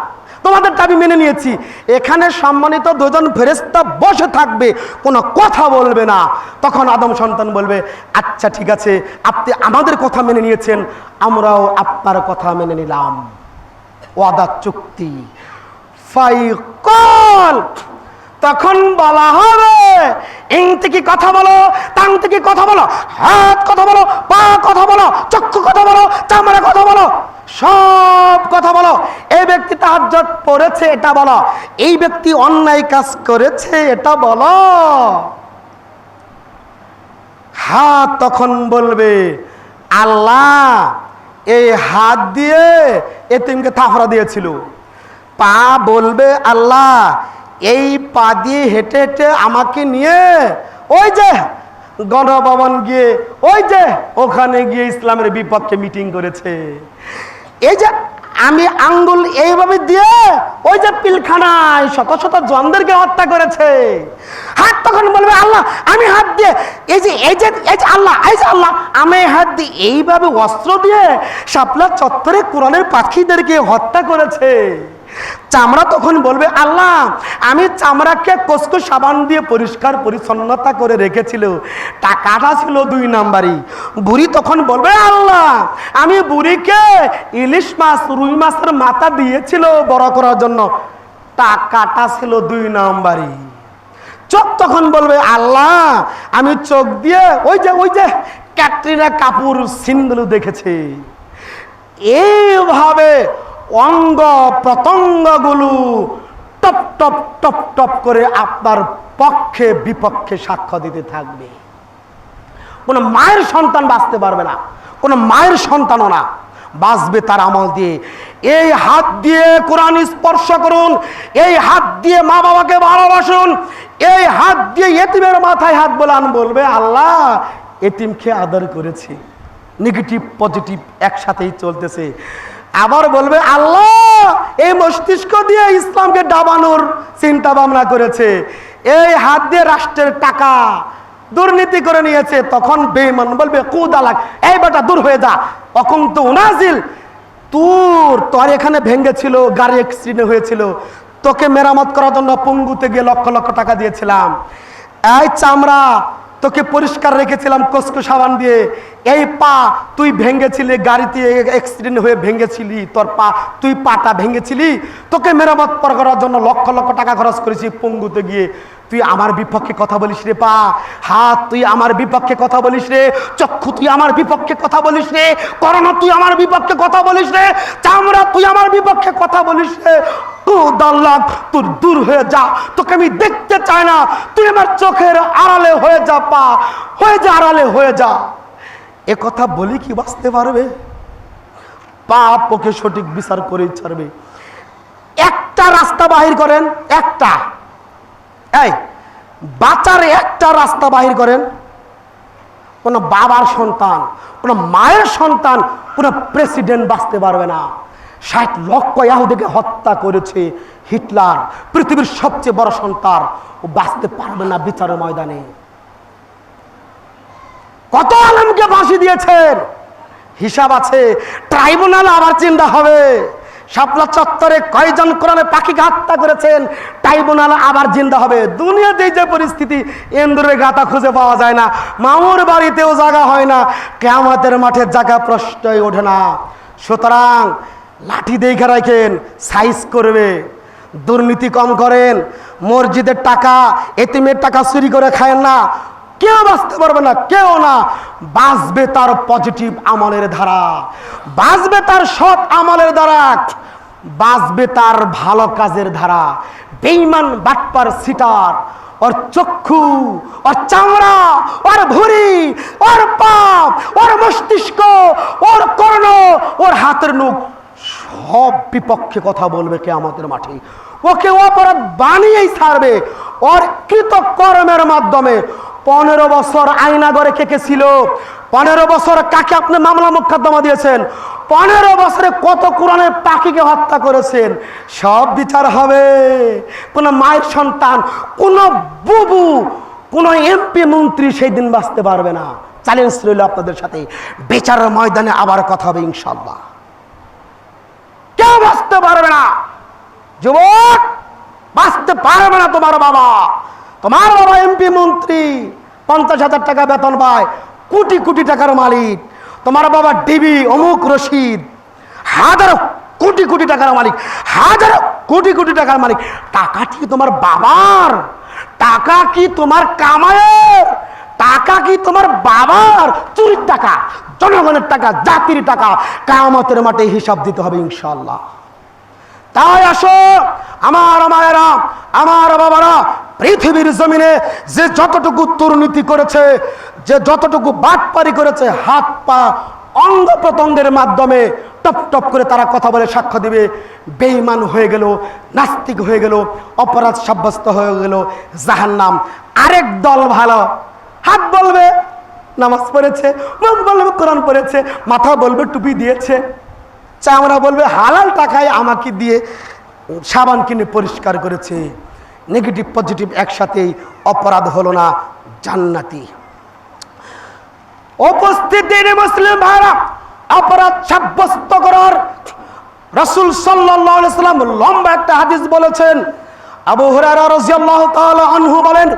তোমাদেরটা আমি মেনে নিয়েছি, এখানে সম্মানিত দুজন ফেরেশতা বসে থাকবে, কোনো কথা বলবে না। তখন আদম সন্তান বলবে আচ্ছা ঠিক আছে আপনি আমাদের কথা মেনে নিয়েছেন, আমরাও আপনার কথা মেনে নিলাম, ওয়াদা চুক্তি। ফাইকাল, তখন বলা হবে ইং থেকে কথা বলো, টাং থেকে কথা বলো, হাত কথা বলো, পা কথা বলো, চক্ষু কথা বলো, চামড়া কথা বলো, সব কথা বলো। এই ব্যক্তি তাহাজ্জুদ পড়েছে এটা বলো, এই ব্যক্তি অন্যায় কাজ করেছে এটা বলো। হাত তখন বলবে আল্লাহ এই হাত দিয়ে এতিমকে থাফরা দিয়েছিল, পা বলবে আল্লাহ এই পা দিয়ে হেঁটে হেঁটে আমাকে নিয়ে ওই যে গণভবন গিয়ে ওই যে ওখানে গিয়ে ইসলামের বিপক্ষে মিটিং করেছে, এই যে আমি আঙ্গুল এইভাবে দিয়ে ওই যে পিলখানায় শত শত জনদেরকে হত্যা করেছে। হাত তখন বলবে আল্লাহ আমি হাত দিয়ে এই যে আল্লাহ আমি হাত দিয়ে এইভাবে অস্ত্র দিয়ে শাপলা চত্বরে কোরআনের পাখিদেরকে হত্যা করেছে। চামড়া তখন বলবে আল্লাহ আমি চামড়াকে কসকো সাবান দিয়ে পরিষ্কার পরিচ্ছন্নতা করে রেখেছিল, টাকাটা ছিল 2 নাম্বারই। বুড়ি তখন বলবে আল্লাহ আমি বুড়িকে ইলিশ মাছ রুই মাছের মাথা দিয়েছিল বড় করার জন্য, টাকাটা ছিল 2 নাম্বারই। চোখ তখন বলবে আল্লাহ আমি চোখ দিয়ে ওই যে ক্যাটরিনা কাপুর সিন্দুর দেখেছে। এইভাবে অঙ্গ প্রত্যঙ্গগুলো টপ টপ টপ টপ করে আপনার পক্ষে বিপক্ষে সাক্ষ্য দিতে থাকবে। কোনো মায়ের সন্তান বাঁচতে পারবে না, কোনো মায়ের সন্তানও না বাঁচবে তার আমল দিয়ে। এই হাত দিয়ে কোরআন স্পর্শ করুন, এই হাত দিয়ে মা বাবাকে ভালোবাসুন, এই হাত দিয়ে এতিমের মাথায় হাত বোলান, বলবে আল্লাহ এতিমকে আদর করেছি। নেগেটিভ পজিটিভ একসাথেই চলতেছে। আবার বলবে আল্লাহ এই মস্তিষ্ক দিয়ে ইসলামকে ডাবানোর চিন্তা ভাবনা করেছে, এই হাত দিয়ে রাষ্ট্রের টাকা দুর্নীতি করে নিয়েছে। তখন বেঈমান বলবে কুদালাক, এই বেটা দূর হয়ে যা, অকুন্ত উনাজিল, তোর এখানে ভেঙেছিল, গাড়ি অ্যাক্সিডেন্ট হয়েছিল, তোকে মেরামত করার জন্য পঙ্গুতে গিয়ে লক্ষ লক্ষ টাকা দিয়েছিলাম। এই চামড়া তোকে পরিষ্কার রেখেছিলাম কসকো সাবান দিয়ে। এই পা তুই ভেঙেছিলি, গাড়িতে অ্যাক্সিডেন্ট হয়ে ভেঙেছিলি, তোর পা তুই পাটা ভেঙেছিলি, তোকে মেরামত করার জন্য লক্ষ লক্ষ টাকা খরচ করেছি পঙ্গুতে গিয়ে। তুই আমার বিপক্ষে কথা বলিস রে পা, হাত তুই আমার বিপক্ষে কথা বলিস রে, চক্ষু তুই আমার বিপক্ষে কথা বলিস রে, করোনা তুই আমার বিপক্ষে কথা বলিস রে, চামড়া তুই আমার বিপক্ষে কথা বলিস রে। তোর দূর হয়ে যা, তোকে আমি দেখতে চাই না, তুই আমার চোখের আড়ালে হয়ে যা, পা হয়ে যা, আড়ালে হয়ে যা। এ কথা বলি কি বাঁচতে পারবে? পাপ ওকে সঠিক বিচার করে ছাড়বে। একটা রাস্তা বাহির করেন, একটা, এই বাঁচার একটা রাস্তা বাহির করেন। কোন বাবার সন্তান, কোন মায়ের সন্তান, কোন প্রেসিডেন্ট বাঁচতে পারবে না। 60 লক্ষ ইহুদিকে হত্যা করেছে হিটলার, পৃথিবীর সবচেয়ে বড় সন্তান, ও বাঁচতে পারবে না বিচারের ময়দানে। কত আলেমকে ফাঁসি দিয়েছেন, হিসাব আছে, ট্রাইব্যুনাল আবার চিন্তা হবে। শাপলা চত্বরে কয়জন কোরআনে পাখিকে হত্যা করেছেন, ট্রাইব্যুনাল আবার জিন্দা হবে। দুনিয়াতে যে পরিস্থিতি, ইন্দুরের গাতা খুঁজে পাওয়া যায় না, মামুর বাড়িতেও জায়গা হয় না, কিয়ামতের মাঠে জায়গা প্রশ্নই ওঠে না। সুতরাং লাঠি দেখে রাখেন, সাইজ করবে, দুর্নীতি কম করেন, মসজিদের টাকা এতিমের টাকা চুরি করে খায়েন না, কেউ বাঁচতে পারবে না, কেউ না। বাঁচবে তার পজিটিভ আমলের ধারা, বাঁচবে তার সৎ আমলের দ্বারা, বাঁচবে তার ভালো কাজের ধারা। বেঈমান, বাটপার, সিটার, ওর চক্ষু, ওর চামড়া, ওর ভুঁড়ি, ওর পাপ, ওর মস্তিষ্ক, ওর কর্ণ, ওর হাতের নখ সব বিপক্ষে কথা বলবে কিয়ামতের মাঠে। ওকে অপরাধ বানিয়েই ছাড়বে। ওর কৃত কর্মের মাধ্যমে 15 বছর আয়নাগরে কে কে ছিল, 15 বছর কাকে আপনি মামলা মোকদ্দমা দিয়েছেন, 15 বছরে কত কোরআনের পাখিকে হত্যা করেছেন, সব বিচার হবে। কোন মায়ের সন্তান, কোন বুবু, কোন এমপি মন্ত্রী সেই দিন বাঁচতে পারবে না। চ্যালেঞ্জ রইল আপনাদের সাথে, বিচারের ময়দানে আবার কথা হবে ইনশাআল্লাহ। কেউ বাঁচতে পারবে না, যুবক বাঁচতে পারবে না। তোমার বাবা এমপি মন্ত্রী, 50,000 টাকা বেতন পায়, কোটি কোটি টাকার মালিক। তোমার বাবা ডিবি অমুক রশিদ, হাজারো কোটি কোটি টাকার মালিক, হাজারো কোটি কোটি টাকার মালিক। টাকা কি তোমার বাবার? টাকা কি তোমার কামায়ের? টাকা কি তোমার বাবার? চুরির টাকা, জনগণের টাকা, জাতির টাকা। কিয়ামতের মাঠে হিসাব দিতে হবে ইনশাআল্লাহ। তাই আসো আমার মায়েরা, আমার বাবারা, পৃথিবীর জমিনে যে যতটুকু দুর্নীতি করেছে, যে যতটুকু বাটপারি করেছে, হাত পা অঙ্গ প্রত্যঙ্গের মাধ্যমে টপ টপ করে তারা কথা বলে সাক্ষ্য দিবে। বেঈমান হয়ে গেল, নাস্তিক হয়ে গেল, অপরাধ সাব্যস্ত হয়ে গেল, জাহান্নাম। আরেক দল ভালো, হাত বলবে নামাজ পড়েছে, মুখ বলবে কোরআন পড়েছে, মাথা বলবে টুপি দিয়েছে, চামড়া বলবে হালাল টাকায় আমাকে দিয়ে সাবান কিনে পরিষ্কার করেছে। নেগেটিভ পজিটিভ একসাথেই, অপরাধ হলো না, জান্নাতি। উপস্থিতি মুসলিম ভাইরা, অপরাধ সাব্যস্ত করার রাসূল সাল্লাল্লাহু আলাইহি সাল্লাম লম্বা একটা হাদিস বলেছেন। আবু হুরায়রা রাদিয়াল্লাহু তাআলা আনহু বলেন,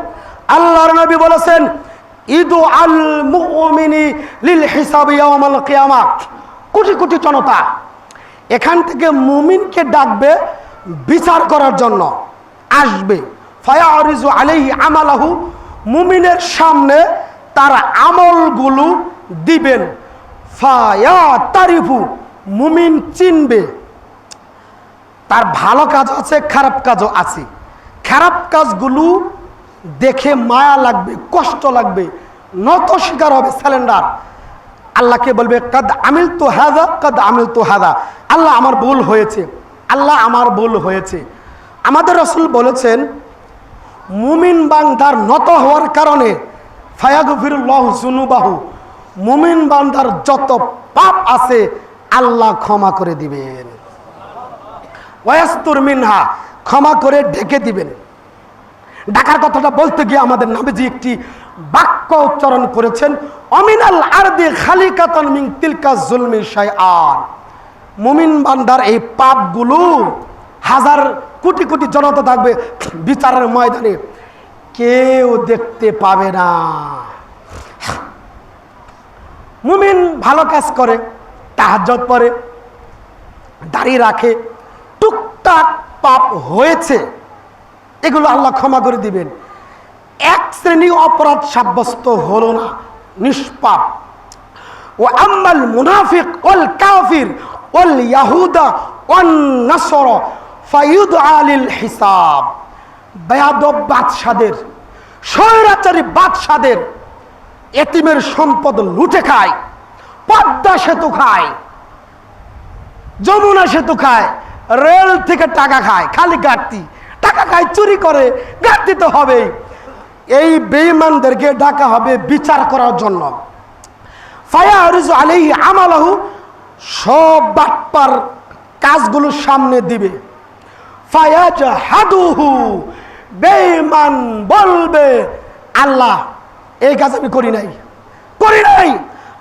আল্লাহর নবী বলেছেন, ইদু আল মুমিনি লিল হিসাব ইয়াউমাল কিয়ামাহ। কোটি কোটি জনতা এখান থেকে মুমিনকে ডাকবে বিচার করার জন্য, আসবে। ফায়ারিজু আলাইহি আমালাহু, মুমিনের সামনে তার আমলগুলো দিবেন। ফায়া তারিফু, মুমিন চিনবে। তার ভালো কাজ আছে, খারাপ কাজও আছে। খারাপ কাজগুলো দেখে মায়া লাগবে, কষ্ট লাগবে, নত শিকার হবে, স্যালেন্ডার। আল্লাহকে বলবে কাদ আমিল তো হাদা, কাদ আমিল তো হাদা, আল্লাহ আমার ভুল হয়েছে, আল্লাহ আমার ভুল হয়েছে। আমাদের রাসূল বলেছেন মুমিন বান্দার নত হওয়ার কারণে ফায়াগফিরুল্লাহু যুনুবাহু, মুমিন বান্দার যত পাপ আছে আল্লাহ ক্ষমা করে দিবেন। ওয়ায়াস্তুর মিনহা, ক্ষমা করে ঢেকে দিবেন। ঢাকার কথাটা বলতে গিয়ে আমাদের নবীজি একটি বাক্য উচ্চারণ করেছেন, অমিনাল আরদি খালিকাতান মিন তিলকা যুলমি শাইআন। মুমিন বান্দার এই পাপগুলো হাজার কোটি কোটি জনতা থাকবে বিচারের ময়দানে, কেউ দেখতে পাবে না। মুমিন ভালো কাজ করে, তাহাজ্জুদ পড়ে, দাড়ি রাখে, টুকটাক পাপ হয়েছে, এগুলো আল্লাহ ক্ষমা করে দিবেন। এক শ্রেণী অপরাধ সাব্যস্ত হলো না, নিষ্পাপ। ও আম্মাল মুনাফিক ওয়াল কাফির ওয়াল ইয়াহুদা ওয়ান নাসরা ফায়ুদআ লিল হিসাব। বেয়াদব বাদশাদের, স্বৈরাচারী বাদশাদের, এতিমের সম্পদ লুটে খায়, পদ্মা সেতু খায়, যমুনা সেতু খায়, রেল থেকে টাকা খায়, খালি ঘাটতি টাকা খায়, চুরি করে, ঘাটতি তো হবেই। এই বেঈমানদেরকে ডাকা হবে বিচার করার জন্য। ফায়ারিজু আলাইহি আমালাহু, সব বাটপার কাজগুলো সামনে দিবে। ফায়াজহাদুহু, বেঈমান বলবে আল্লাহ এই কাজ আমি করি নাই, করি নাই।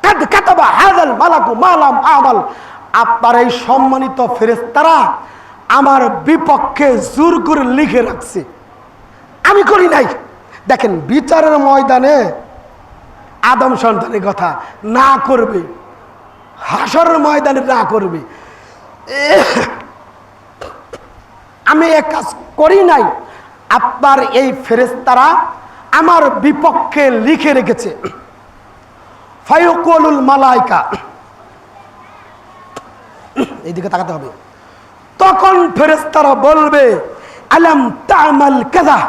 কাদ কাতাবা হাযাল মালাকু মালাম আমাল, আপনার এই সম্মানিত ফেরেশতারা আমার বিপক্ষে জোর করে লিখে রাখছে, আমি করি নাই। দেখেন বিচারের ময়দানে আদম সন্তানের কথা না করবে, হাসরের ময়দানে না করবে, আমি এক কাজ করি নাই, আপনার এই ফেরেশতারা আমার বিপক্ষে লিখে রেখেছে। ফায়ুকুলুল মালাইকা, এইদিকে তাকাতে হবে। তখন ফেরেশতারা বলবে আলাম তা'মাল কাযা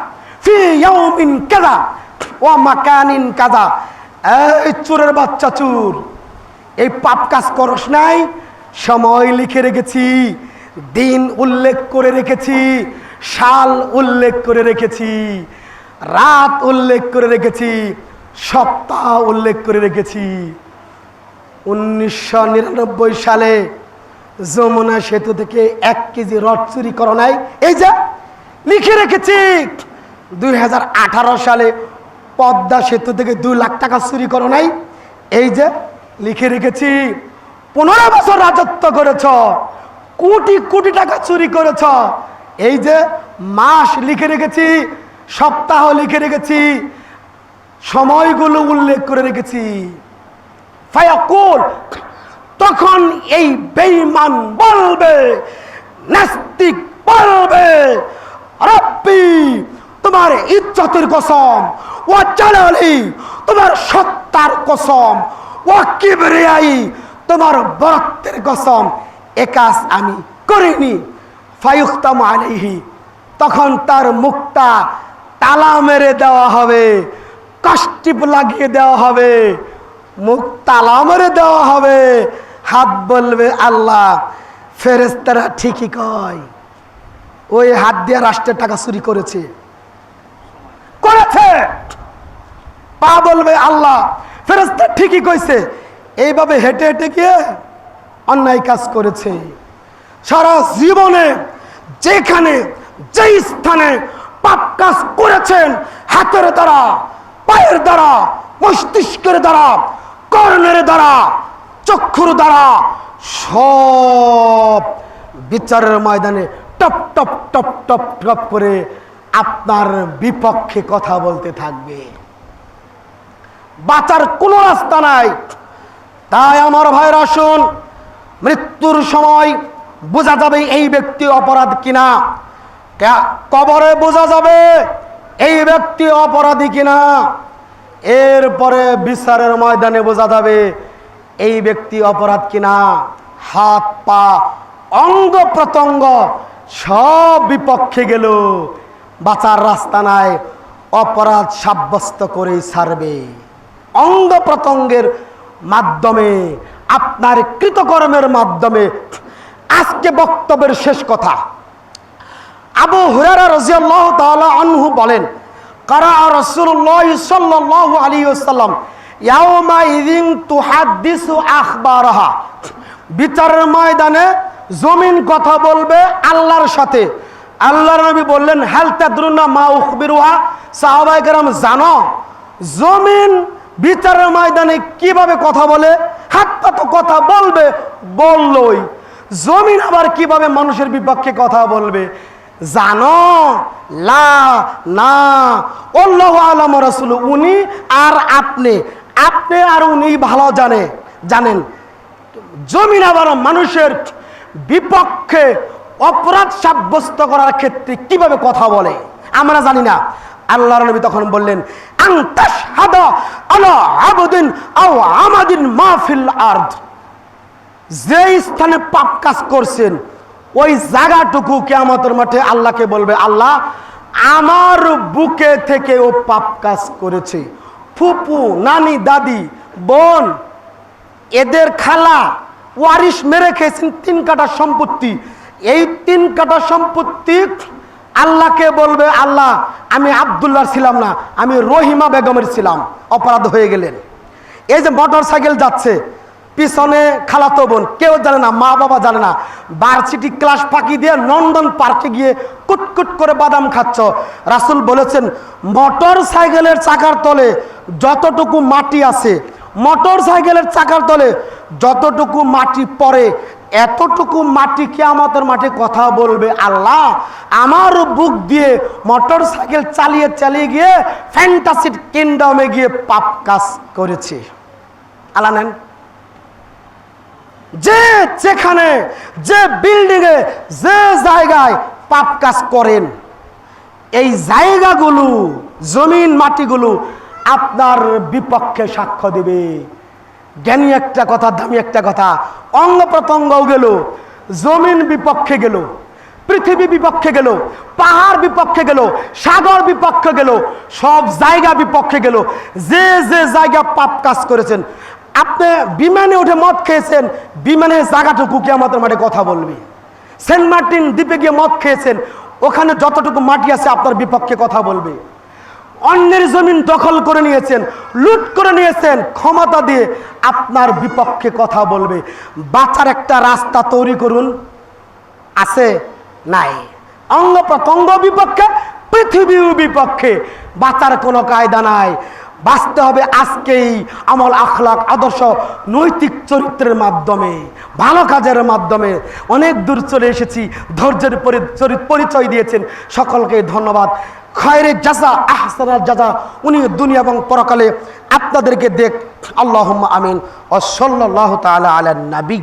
ফি ইয়াউমিন কাযা ওয়া মাকানিন কাযা, এই চোরের বাচ্চা চোর, এই পাপ কাজ করস নাই, সময় লিখে রেখেছি, দিন উল্লেখ করে রেখেছি, সাল উল্লেখ করে রেখেছি, রাত উল্লেখ করে রেখেছি, সপ্তাহ উল্লেখ করে রেখেছি। 1999 সালে যমুনা সেতু থেকে 1 কেজি রড চুরি করো নাই, এই যে লিখে রেখেছি। 2018 সালে পদ্মা সেতু থেকে 2 লাখ টাকা চুরি করো নাই, এই যে লিখে রেখেছি। 15 বছর রাজত্ব করেছ, কোটি কোটি টাকা চুরি করেছ, এই যে মাস লিখে রেখেছি, সপ্তাহ লিখে রেখেছি, সময়গুলো উল্লেখ করে রেখেছি। ফায়াকুল, তখন এই বেঈমান বলবে, নাস্তিক বলবে, রব্বি তোমার ইজ্জতের কসম, ওয়া জালালি তোমার সত্তার কসম, ওয়া কিবরিয়াই তোমার বরত্বের কসম, এ কাজ আমি করিনি। ফায়ুখতামু আলাইহি, তখন তার মুখটা তালা মেরে দেওয়া হবে, কাস্টিপ লাগিয়ে দেওয়া হবে, মুখ তালা মেরে দেওয়া হবে। হাত বলবে আল্লাহ, ফেরেশতারা ঠিকই কয়, ওই হাত দিয়ে রাষ্ট্রের টাকা চুরি করেছে। পা বলবে আল্লাহ, ফেরেশতা ঠিকই কইছে, এইভাবে হেঁটে হেঁটে গিয়ে অন্যায় কাজ করেছে। সারা জীবনে যেখানে যেই স্থানে পাপ কাজ করেছেন, হাতের দ্বারা, পায়ের দ্বারা, মস্তিষ্কের দ্বারা, কর্ণের দ্বারা, চক্ষুর দ্বারা, সব বিচারের ময়দানে top top top top top করে আপনার বিপক্ষে কথা বলতে থাকবে। বাঁচার কোনো রাস্তা নাই। তাই আমার ভাইরা শুন, মৃত্যুর সময় বোঝা যাবে এই ব্যক্তি অপরাধ কিনা, কবরে বোঝা যাবে এই ব্যক্তি অপরাধী কিনা। এরপরে বিচারের ময়দানে বোঝা যাবে এই ব্যক্তি অপরাধ কিনা। হাত পা অঙ্গ প্রত্যঙ্গ সব বিপক্ষে গেল, বাঁচার রাস্তা নাই, অপরাধ সাব্যস্ত করেই ছাড়বে। অঙ্গ প্রত্যঙ্গের মাধ্যমে, আপনার কৃতকর্মের মাধ্যমে। আজকে বক্তব্যের শেষ কথা, আবু হুরায়রা রাদিয়াল্লাহু তাআলা আনহু বলেন, কারা রাসূলুল্লাহ সাল্লাল্লাহু আলাইহি ওয়াসাল্লাম ইয়াউমা ইযিন তুহাদ্দিসু আখবারাহা, বিচারের ময়দানে জমিন কথা বলবে আল্লাহর সাথে। আল্লাহর নবী বললেন, হাল তাদরুনা মা উখবিরুহা, সাহাবায়ে কেরাম জানো জমিন বিচারের ময়দানে কিভাবে কথা বলে? হাত পা তো কথা বলবে, বললই, জমিন আবার কিভাবে মানুষের বিপক্ষে কথা বলবে? জানো? লা না, আল্লাহু আ'লাম ওয়া রাসূলুহু, উনি আর আপনি আর উনি ভালো জানেন জমিন আবার মানুষের বিপক্ষে অপরাধ সাব্যস্ত করার ক্ষেত্রে কিভাবে কথা বলে আমরা জানি না। আল্লাহর নবী তখন বললেন, আনতাশহাদা আলা আবদিন আও আমাদিন মা ফিল আরদ, যে স্থানে পাপ কাজ করছেন ওই জায়গাটুকু কিয়ামতের মাঠে আল্লাহকে বলবে, আল্লাহ আমার বুকে থেকে ও পাপ কাজ করেছে। ফুপু, নানি, দাদি, বোন, এদের খালা ওয়ারিশ মেরে খেয়েছেন 3 কাঠা সম্পত্তি, এই 3 কাঠা সম্পত্তি আল্লাহকে বলবে, আল্লাহ আমি আব্দুল্লাহর ছিলাম না, আমি রহিমা বেগমের ছিলাম, অপরাধ হয়ে গেলেন। এই যে মোটর সাইকেল যাচ্ছে, পিছনে খালাতো বোন, কেউ জানে না, মা বাবা জানে না, ভার্সিটি ক্লাস ফাঁকি দিয়ে নন্দন পার্কে গিয়ে কুটকুট করে বাদাম খাচ্ছ। রাসূল বলেছেন, মোটর সাইকেলের চাকার তলে যতটুকু মাটি আছে, মোটর সাইকেলের চাকার তলে যতটুকু মাটি পড়ে, এতটুকু মাটি কিয়ামতের মাঠে কথা বলবে, আল্লাহ আমার বুক দিয়ে মোটর সাইকেল চালিয়ে গিয়ে ফ্যান্টাসি কিংডমে গিয়ে পাপ কাজ করেছে। আল্লাহ নেন, যে যেখানে, যে বিল্ডিং এ, যে জায়গায় পাপ কাজ করেন, এই জায়গাগুলো, জমিন মাটিগুলো আপনার বিপক্ষে সাক্ষ্য দেবে। জ্ঞানী একটা কথা, দামি একটা কথা, অঙ্গ প্রত্যঙ্গও গেল, জমিন বিপক্ষে গেল, পৃথিবী বিপক্ষে গেল, পাহাড় বিপক্ষে গেল, সাগর বিপক্ষে গেল, সব জায়গা বিপক্ষে গেল। যে যে জায়গা পাপ কাজ করেছেন, আপনি বিমানে উঠে মদ খেয়েছেন, বিমানের জায়গাটুকু কিয়ামতের মাঠে কথা বলবে। সেন্ট মার্টিন দ্বীপে গিয়ে মদ খেয়েছেন, ওখানে যতটুকু মাটি আছে আপনার বিপক্ষে কথা বলবে। অন্যের জমিন দখল করে নিয়েছেন, লুট করে নিয়েছেন, ক্ষমতা দিয়ে আপনার বিপক্ষে কথা বলবে। বাঁচার একটা রাস্তা তৈরি করুন, আছে? নাই। অঙ্গ প্রত্যঙ্গ বিপক্ষে, পৃথিবীর বিপক্ষে, বাঁচার কোনো কায়দা নাই। বাঁচতে হবে আজকেই আমল, আখলাক, আদর্শ, নৈতিক চরিত্রের মাধ্যমে, ভালো কাজের মাধ্যমে। অনেক দূর চলে এসেছি, ধৈর্যের পরিচয় দিয়েছেন, সকলকে ধন্যবাদ। খায়রে জাযা, আহসানাল জাযা উনি দুনিয়া এবং পরকালে আপনাদেরকে দেখ। আল্লাহুম্মা আমিন। ওয়া সাল্লাল্লাহু তাআলা আলা নবী।